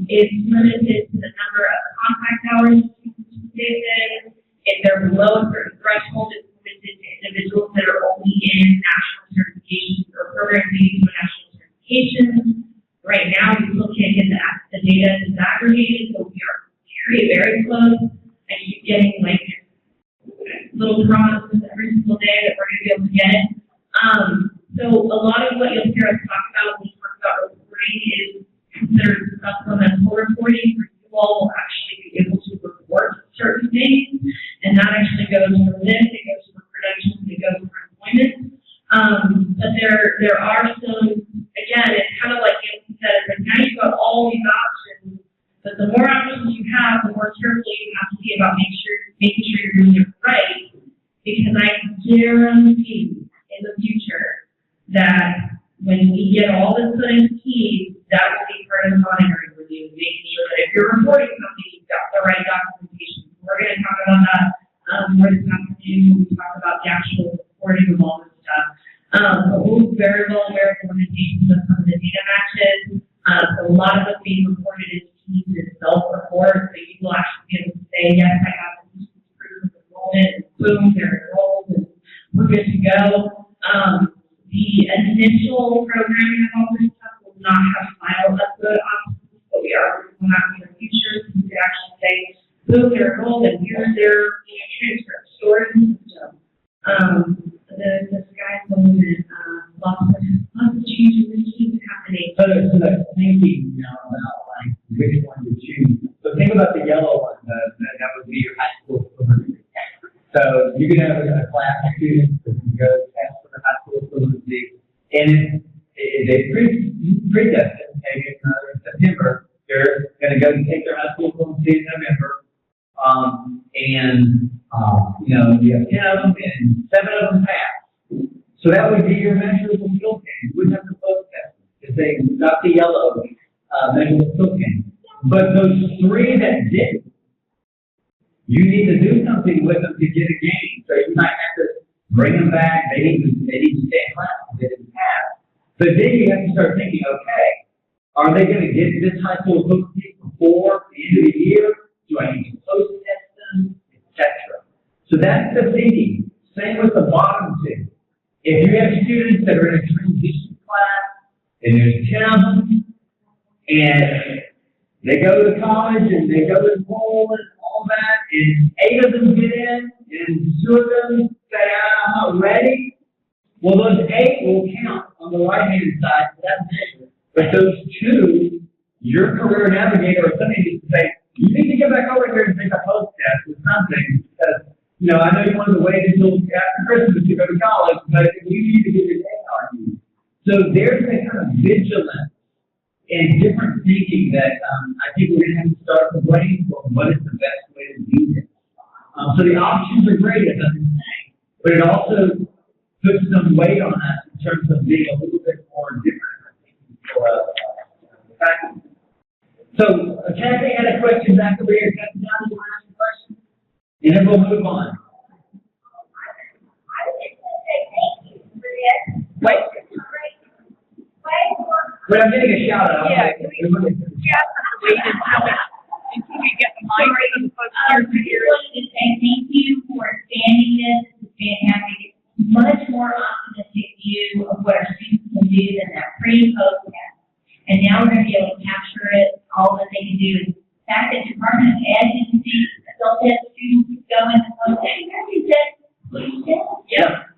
It's limited to the number of contact hours students. If they're below a certain threshold, it's limited to individuals that are only in national certifications or programs leading to a national certification. Right now, we still can't get the data disaggregated, so we are very, very close. I keep getting like little promises every single day that we're going to be able to get it. So a lot of what you'll hear us talk about when we talk about reporting is considered supplemental reporting, where you all will actually be able to report certain things, and that actually goes for this, it goes for production, it goes for employment. But there are some, again, it's kind of like Nancy said, it's like now you've got all these options, but the more options you have, the more carefully you have to be about making sure you're doing it right, because I guarantee in the future that when we get all this put into keys, that will be part of the monitoring review, making sure that if you're reporting something, you've got the right documentation. We're going to talk about that more this afternoon when we talk about the actual reporting of all this stuff. But we're very well aware of the limitations of some of the data matches. So a lot of what's being reported is keys is self-report, so you will actually be able to say, yes, I have this proof of enrollment, and boom, they're enrolled, and we're good to go. The initial programming of all this stuff will not have file upload options, but we are working on that in the future, so you can actually say, boom, they're enrolled, and here's their transcript storage system. The sky's the limit. Lots of changes and keep happening. So the thinking now about like which one to choose. So think about the yellow one, that would be your high school fluency. So you could have a class of students that can go test for the high school fluency, and they pre-test it, maybe in September. They're going to go take their high school fluency in November. You have 10 of them and 7 of them pass. So that would be your measurable skill game. You wouldn't have to post test if they got the yellow measurable skill game. But those 3 that didn't, you need to do something with them to get a game. So you might have to bring them back. They need to stay in class if they didn't pass. But then you have to start thinking, okay, are they going to get this high school fluency before the end of the year? Do I need to post test them, etc.? So that's the thinking. Same with the bottom 2. If you have students that are in a transition class, and there's 10 of them, and they go to college and they go to enroll and all that, and 8 of them get in, and 2 of them say, I'm not ready. Well, those 8 will count on the right-hand side for that measure. But those 2, your career navigator or somebody needs to say, you need to get back over here and take a post test with something, because, I know you wanted to wait until after Christmas to go to college, but you need to get your name on you. So there's a kind of vigilance and different thinking that I think we're going to have to start to brainstorm what is the best way to do this. So the options are great, as I'm saying, but it also puts some weight on us in terms of being a little bit more different for faculty. So Kathy had a question back over here. Kathy, now you want to ask a question? And then we'll move on. I was just going to say thank you for this. Wait. But I'm getting a shout out. Yeah, we have to wait until we get the mic for the folks I here to just hear. wanted to say thank you for expanding this. It's fantastic. It's much more optimistic view of what our students can do than that pre and post test. And now we're going to be able to capture it, all that they can do. And the fact that Department of Ed didn't see adult ed students go in the post test, you said, please test. Yep.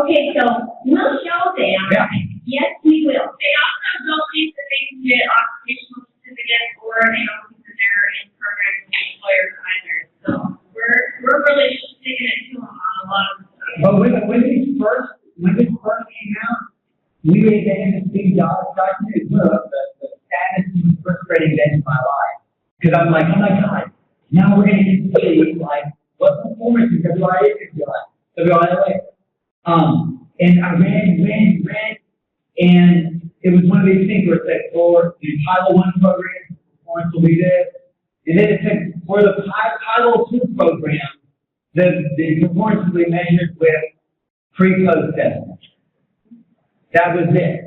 Okay, so we'll show them. Yeah. Yes, we will. They also don't think that they can get occupational certificates, or they don't think that they're in programs with employers either. So we're really sticking it to them on a lot of stuff. But when this first came out, we made the NSC document look the status of the first grading bench in my life. Because I'm like, oh my God, now we're gonna get to see, like, what performance in WIA could be like, WIA. And I ran, and it was one of these things where it said, for the Title I program, performance will be this. And then it said, for the Title II program, the performance will be measured with pre-post testing. That was it.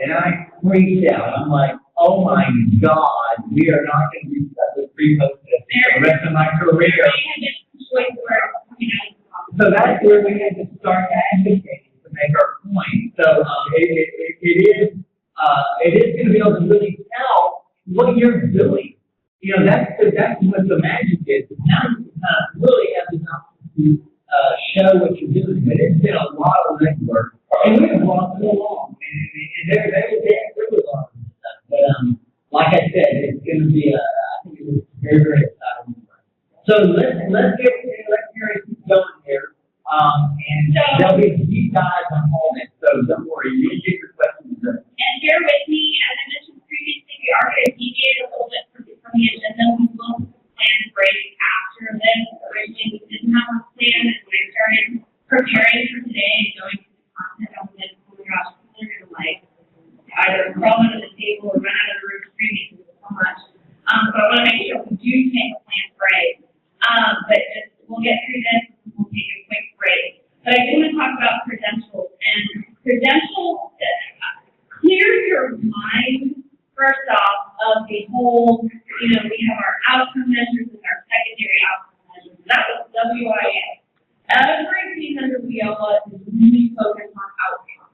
And I freaked out. I'm like, oh my God, we are not going to do stuff with pre-post testing for the rest of my career. So that's where we had to start advocating to make our point. So it is going to be able to really tell what you're doing. You know, that's what the magic is. Now you can really have the opportunity to show what you're doing. But it's been a lot of legwork, and we have brought it along. And there was a lot of stuff. But like I said, it's going to be I think it's very, very exciting. So let's Harry keep going here. And there'll be a deep dive on all this. So don't worry, you'll get your questions done. And bear with me, as I mentioned previously, we are going to deviate a little bit from the agenda. We will plan break after this. Originally, we didn't have a plan, and when I started preparing for today and going through the content, I was like, oh my gosh, people are going to like either crawl under the table or run out of the room screaming because it's so much. So I want to make sure we do take a planned break. But just, we'll get through this, and we'll take a quick break. But I do want to talk about credentials. And credentials clear your mind, first off, of the whole, we have our outcome measures and our secondary outcome measures. That was WIA. Everything under WIOA is really focused on outcomes.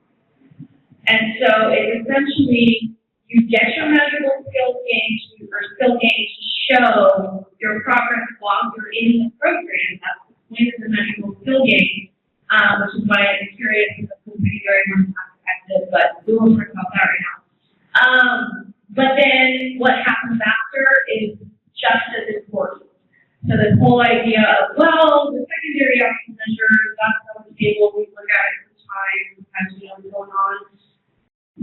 And so it's essentially, you get your measurable skill gauge to show your progress while you're in the program. That's the point of the measurable skill gauge, which is why I'm curious if it's going to be very much effective, but we won't talk about that right now. But then what happens after is just as important. So this whole idea of, well, the secondary outcome measures, that's on the table, we look at it for time, sometimes we know what's going on.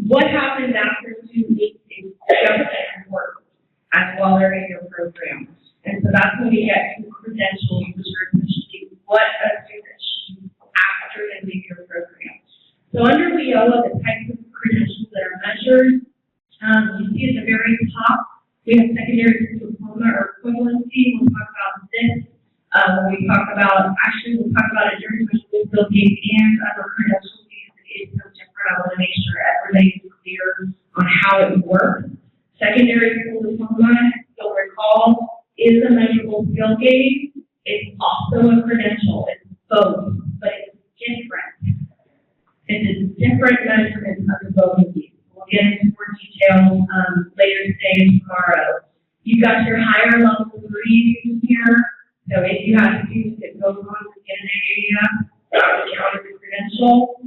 What happens after 2 weeks is just as important as while they're in your program. And so that's when we get to credentials, which are essentially what a student achieves after they leave your program. So under WIOA, the types of credentials that are measured, you see at the very top, we have secondary diploma or equivalency. We'll talk about this. When we talk about, we'll talk about it during measurable skill gauge and other credentials because it is so different. I want to make sure everybody's clear on how it works. Secondary school diploma, you'll recall, is a measurable skill gauge. It's also a credential. It's both, but it's different. It's a different measurement of both of these. We'll get into more detail later today and tomorrow. You've got your higher level degrees here. So if you have students that go on to get an area, that would count as a credential.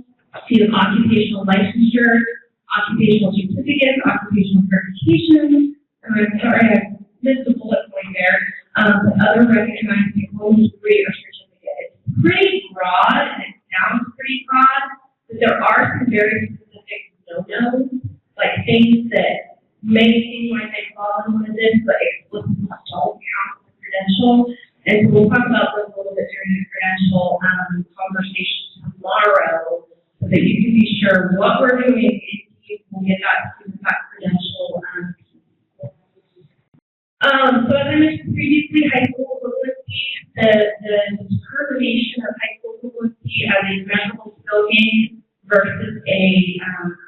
See the occupational licensure, occupational certificates, occupational certifications. I'm sorry, I missed the bullet point there. Other recognized diploma, degree, or certificate. It's pretty broad, and it sounds pretty broad, but there are some very specific no-nos, like things that may seem like they fall into this, but explicitly don't count as a credential. And so we'll talk about those a little bit during the credential conversation tomorrow, so that you can be sure what we're doing is we'll get that student credential. So as I mentioned previously, high school equivalency, the determination of high school equivalency as a measurable skill gauge versus a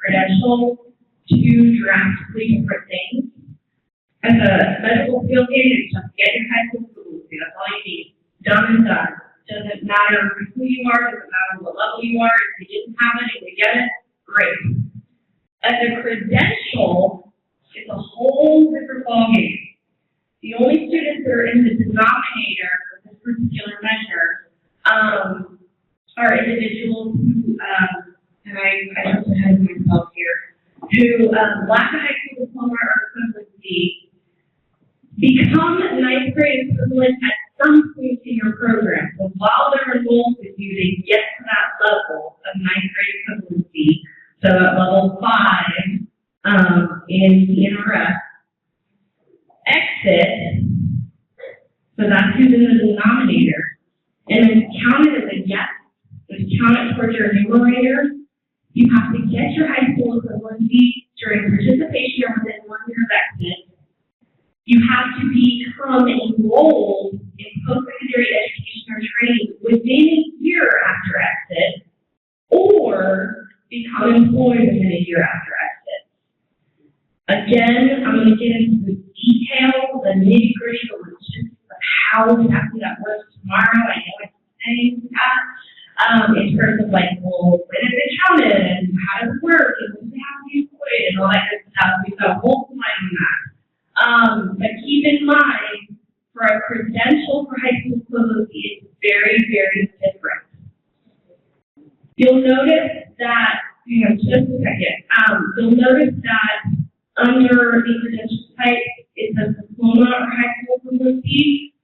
credential, two drastically different things. As a measurable skill gauge, it's just get your high school equivalency. That's all you need. Done and done. Doesn't matter who you are, doesn't matter what level you are. If you didn't have it and you get it, great. As a credential, it's a whole different ballgame. The only students that are in the denominator for this particular measure are individuals who, and I jumped ahead of myself here, who lack a high school diploma or equivalency, become ninth grade equivalent at some point in your program. So while they're enrolled with you, they get to that level of ninth grade equivalency. So at level 5 in CNRS, exit. So So that's who's in the denominator. And then count it as a yes, just count it towards your numerator. You have to get your high school equivalency during participation or within 1 year of exit. You have to become enrolled in post-secondary education or training within a year after exit, or become employed within a year after exit. Again, I'm going to get into the details, the nitty-gritty, the logistics of how exactly that works tomorrow. I know I'm saying that. In terms of like, well, when is it counted, and how does it work, and when do they have to be employed, and all that good stuff. We've got a whole slide on that. But keep in mind, for a credential for high school equivalency, it's very, very different. You'll notice that, just a second, you'll notice that under the credential type, it says diploma or high school equivalency.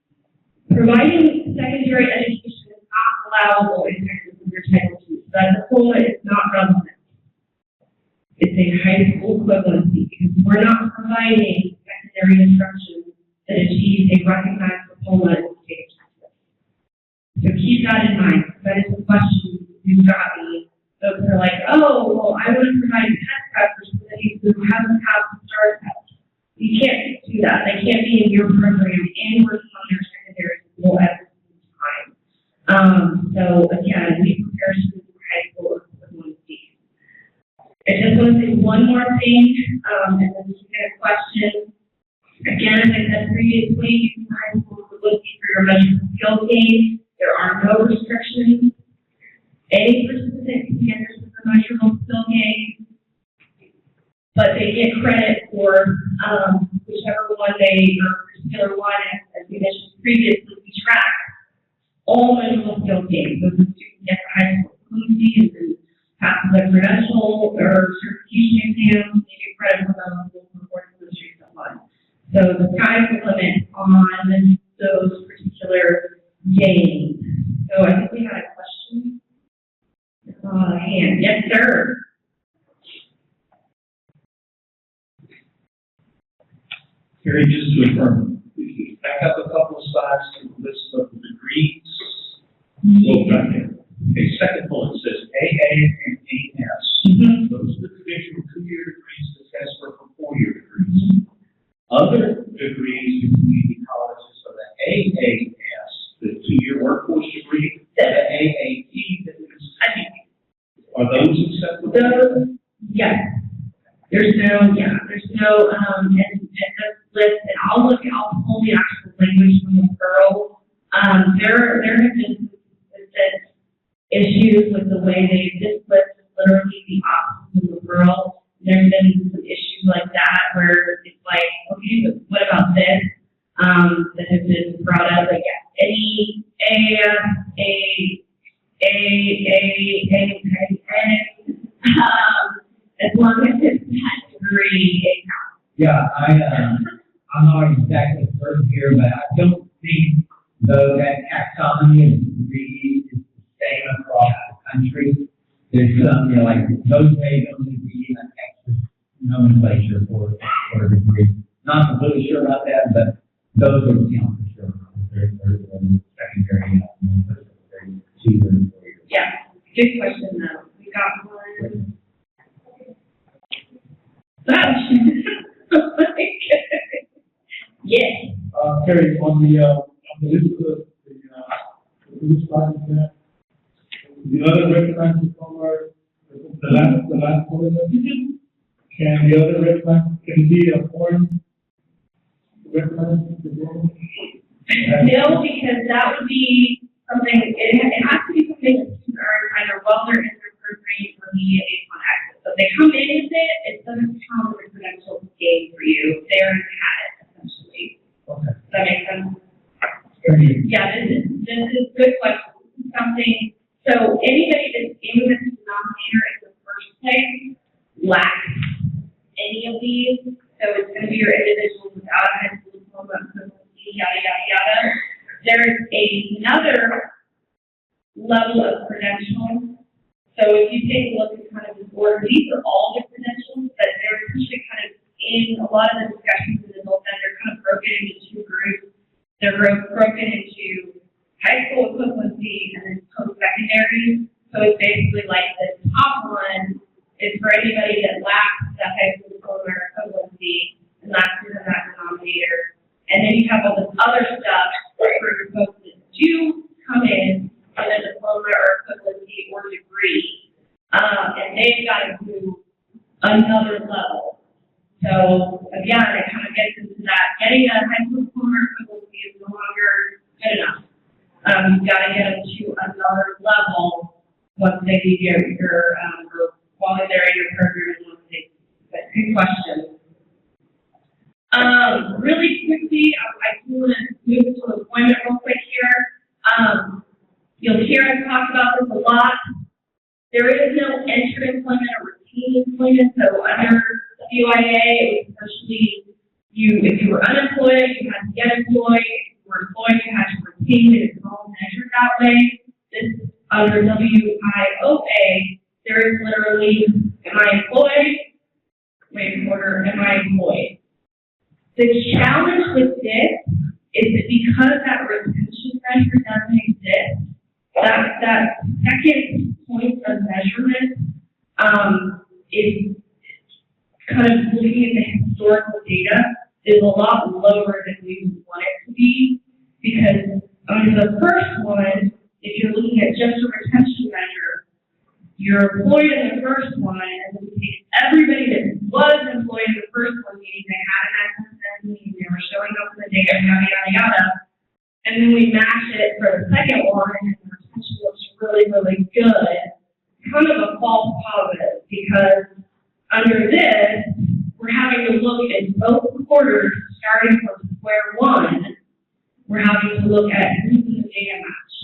Providing secondary education is not allowable in Texas under Title II. So that diploma is not relevant. It's a high school equivalency because we're not providing secondary instruction that achieves a recognized diploma in the state of Texas. So keep that in mind. That is the question you've got me. Folks are like, oh, well, I want to provide test prep for somebody who hasn't passed the STAR test. You can't do that. They can't be in your program and working on their secondary school at the same time. So again, we prepare students for high school equivalency. I just want to say one more thing, and then we can get a question. Again, as I said previously, using high school equivalency for your measurable skill gain, there are no restrictions. Any participant can get this for measurable skill gain, but they get credit for whichever one or particular one, as we mentioned previously, we track all measurable skill gain. So the student gets high school equivalency and then passes a credential or certification exam, they get credit for those before the most recent one. So the sky's the limit on those particular gains. So I think we had a question. Hand. Yes, sir. Carrie, just to affirm, if you back up a couple of slides to the list of the degrees. Well, right there. Okay, second bullet says AA and AS. Mm-hmm. Those are the traditional 2-year degrees that transfer from 4-year degrees. Other degrees in community colleges are the AAS, the 2-year workforce degree, the AAT, that is, are those acceptable? Those, yes. There's no, and this list, and I'll pull the actual language from the borough. There have been consistent issues with the way this list is literally the opposite of the borough. There's been some issues like that where it's like, okay, but what about this? That have been brought up, like any as long as it's that degree, Yeah, I'm not exactly certain here, but I don't think though that taxonomy of degrees is the same across the country. There's some, like those may only be in a Texas nomenclature for a degree. Not completely sure about that, but those would count for sure. Secondary, 2 years, 4 years. yeah, good question though. We got one. Yes. Carrie, on the list of the slides there, the other recognized diploma, the last one, can the other recognized, can it be a foreign recognized diploma? No, because that would be something, it has to be something that students earn either while they're in their program or immediately on exit. So if they come in with it, it doesn't count as a credential gain for you. They already had it, essentially. Okay. Does that make sense? Carrie, Yeah, this is good question. This is something, so anybody that's in this denominator in the first place lacks any of these. So it's going to be your individuals without a high school diploma, yada, yada, yada. There's another level of credentials. So if you take a look at kind of this order, these are all the credentials, but they're usually kind of in a lot of the discussions in the book that they're kind of broken into 2 groups. They're broken into high school equivalency and then post-secondary. So it's basically like the top one is for anybody that lacks the high school diploma or equivalency, and that's in that denominator. And then you have all this other stuff for your folks that do come in with a diploma or equivalency or degree, and they've got to do another level. So again, it kind of gets into that. Getting a high school diploma or equivalency is no longer good enough. You've got to get them to another level once they leave your while they're in your program and once they. But good question. Really quickly, I do want to move to employment real quick here. You'll hear us talk about this a lot. There is no entered employment or routine employment, so under WIA, especially if you were unemployed, you had to get employed. If you were employed, you had to retain it. It's all measured that way. This under WIOA, there is literally, am I employed? Wait, order, am I employed? The challenge with this is that because that retention measure doesn't exist, that second point of measurement is kind of looking at the historical data is a lot lower than we would want it to be, because under the first one, if you're looking at just a retention measure, you're employed in the first one, and then we take everybody that was employed in the first one, meaning they had an access, meaning they were showing up in the data, yada, yada, yada, and then we match it for the second one, and the retention looks really, really good. Kind of a false positive, because under this, we're having to look at both quarters, starting from square one, we're having to look at who's in the data match.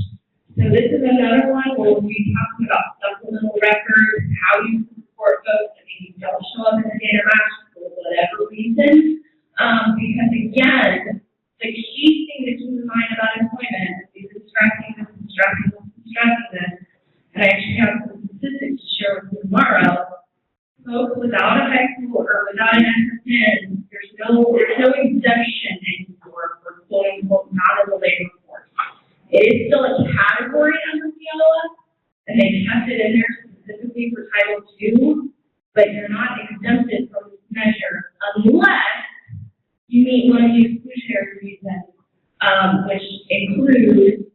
So this is another one where we'll be talking about supplemental records, how you support folks that maybe don't show up in the data match for whatever reason. Because again, the key thing to keep in mind about employment is stressing this, and I actually have some statistics to share with you tomorrow. Folks without a high school or without an SSN, there's no exemption anymore for quote unquote not in the labor force. It is still a category under CLS, and they kept it in there specifically for Title II, but you're not exempted from this measure unless you meet one of the exclusionary reasons, which include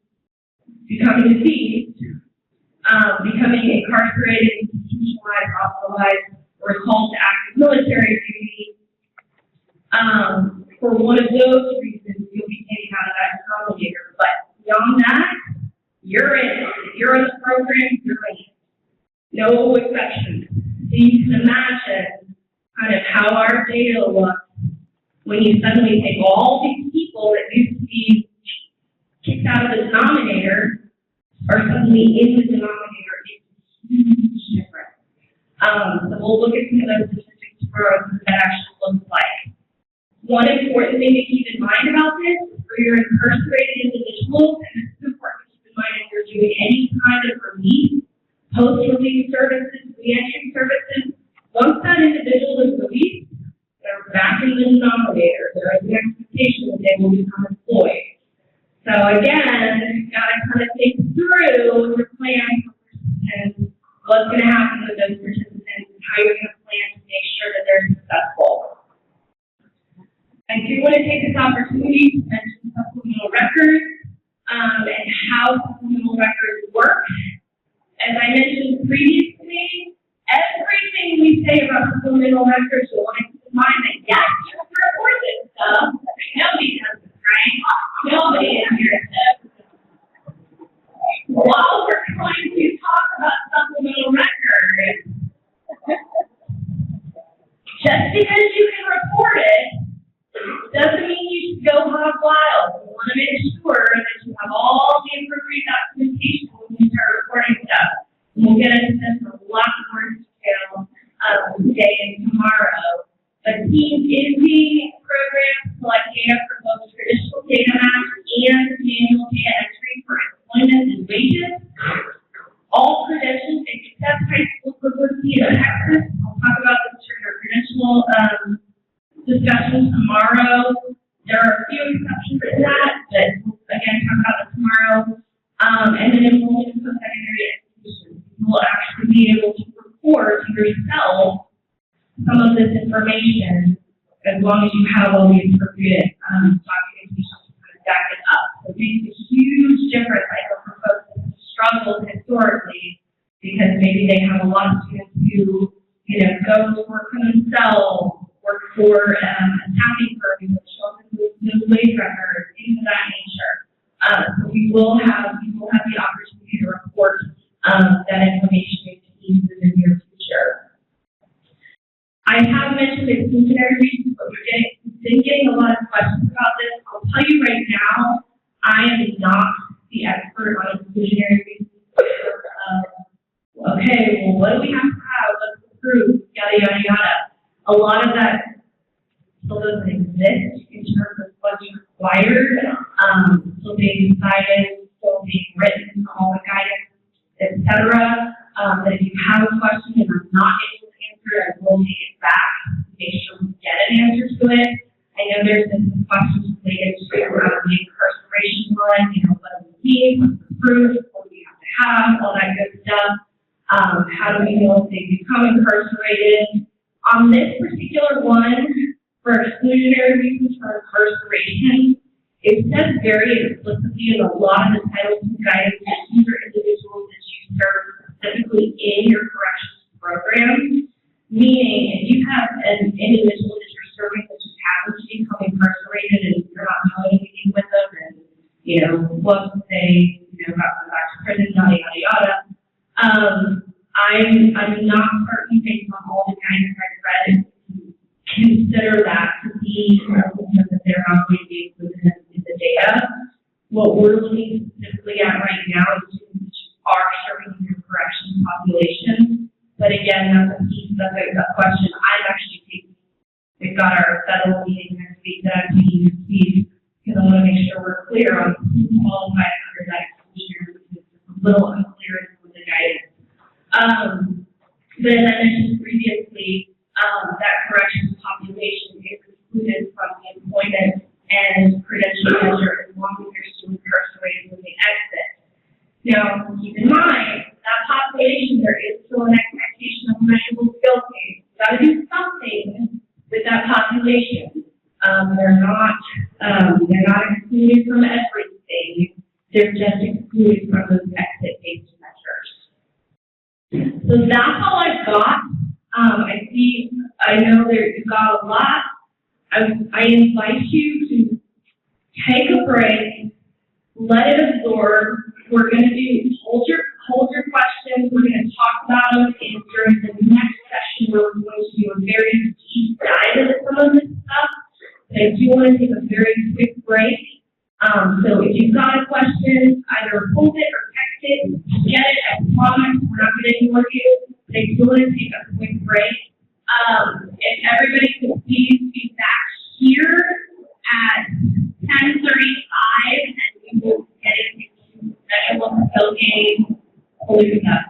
becoming deceased, becoming incarcerated, institutionalized, hospitalized, or called to active military duty. For one of those reasons, you'll be taken out of that denominator. But beyond that, you're in. If you're in the program, you're in. No exceptions. So you can imagine kind of how our data looks when you suddenly take all these people that used to be kicked out of the denominator are suddenly in the denominator. It's huge difference. So we'll look at some of those statistics tomorrow, what that actually looks like. One important thing to keep in mind about this is for your incarcerated individuals, and this is important to keep in mind if you're doing any kind of release, post-release services, re-entry services. Once that individual is released, they're back in the denominator. There is an expectation that they will become employed. So again, you've got to kind of think through your plan and what's going to happen with those participants and how you're going to plan to make sure that they're successful. I do want to take this opportunity to mention supplemental records and how supplemental records work. As I mentioned previously, everything we say about supplemental records, you'll want to keep in mind that yes, you have to report this stuff. Nobody does this, right? Nobody in here does. While we're trying to talk about supplemental records, just because you can report it doesn't mean you should go hog wild. You want to make sure that you have all the appropriate documentation when you start reporting stuff. And we'll get into this in a lot more detail today and tomorrow. But Teams is the program to collect data for both traditional data match and manual data entry for employment and wages. All credentials except high school equivalency and access. I'll talk about this during our credential discussion tomorrow. There are a few exceptions to that, but be able to report yourself some of this information as long as you have all the appropriate documentation to kind of back it up. So it makes a huge difference, I know, for folks that have struggled historically because maybe they have a lot of students who, go to work for themselves, work for a accounting firm, show up with those wage records, things of that nature. So we will have the opportunity to report that information to you in the near future. I have mentioned exclusionary reasons, but we've been getting a lot of questions about this. I'll tell you right now, I am not the expert on exclusionary reasons. Okay, well, what do we have to have? Let's approve, yada, yada, yada. A lot of that still doesn't exist in terms of what's required. So they decided, still being written, all the guidance, etc. That if you have a question and I'm not able to answer it, I will take it back, make sure we get an answer to it. I know there's been some questions related to the incarceration one, what do we need, what's the proof, what do we have to have, all that good stuff. How do we know if they become incarcerated? On this particular one, for exclusionary reasons for incarceration, it says very explicitly in a lot of the titles and guidance that these are individuals that you serve specifically in your corrections program. Meaning, if you have an individual that you're serving that just happens to become incarcerated and you're not doing anything with them, and once they got them back to prison, yada yada yada. I'm not certain based on all the guidance I've read consider that to be something that they're not going to be included in the data. What we're looking specifically at right now is students that are serving in your corrections population. But again, that's a question I'm actually taking. We've got our federal meeting next week that I'm taking this week because I want to make sure we're clear on who qualifies under that exclusion because it's a little unclear in some of the guidance. But as I mentioned previously, that corrections population is excluded from the employment and credential measure as long as they're still incarcerated when they exit. Now, keep in mind, that population, there is still an expectation of measurable skill case. You've got to do something with that population. They're not excluded from everything. They're just excluded from those exit-based measures. So that's all I've got. I know you've got a lot. I invite you to take a break, let it absorb. We're going to hold your questions. We're going to talk about them during the next session where we're going to do a very deep dive into some of this stuff. But I do want to take a very quick break. So if you've got a question, either hold it or text it. Get it. I promise we're not going to ignore you. But I do want to take a quick break. If everybody could please be back here at 10:35, and we will get into measurable skill game. Holy God.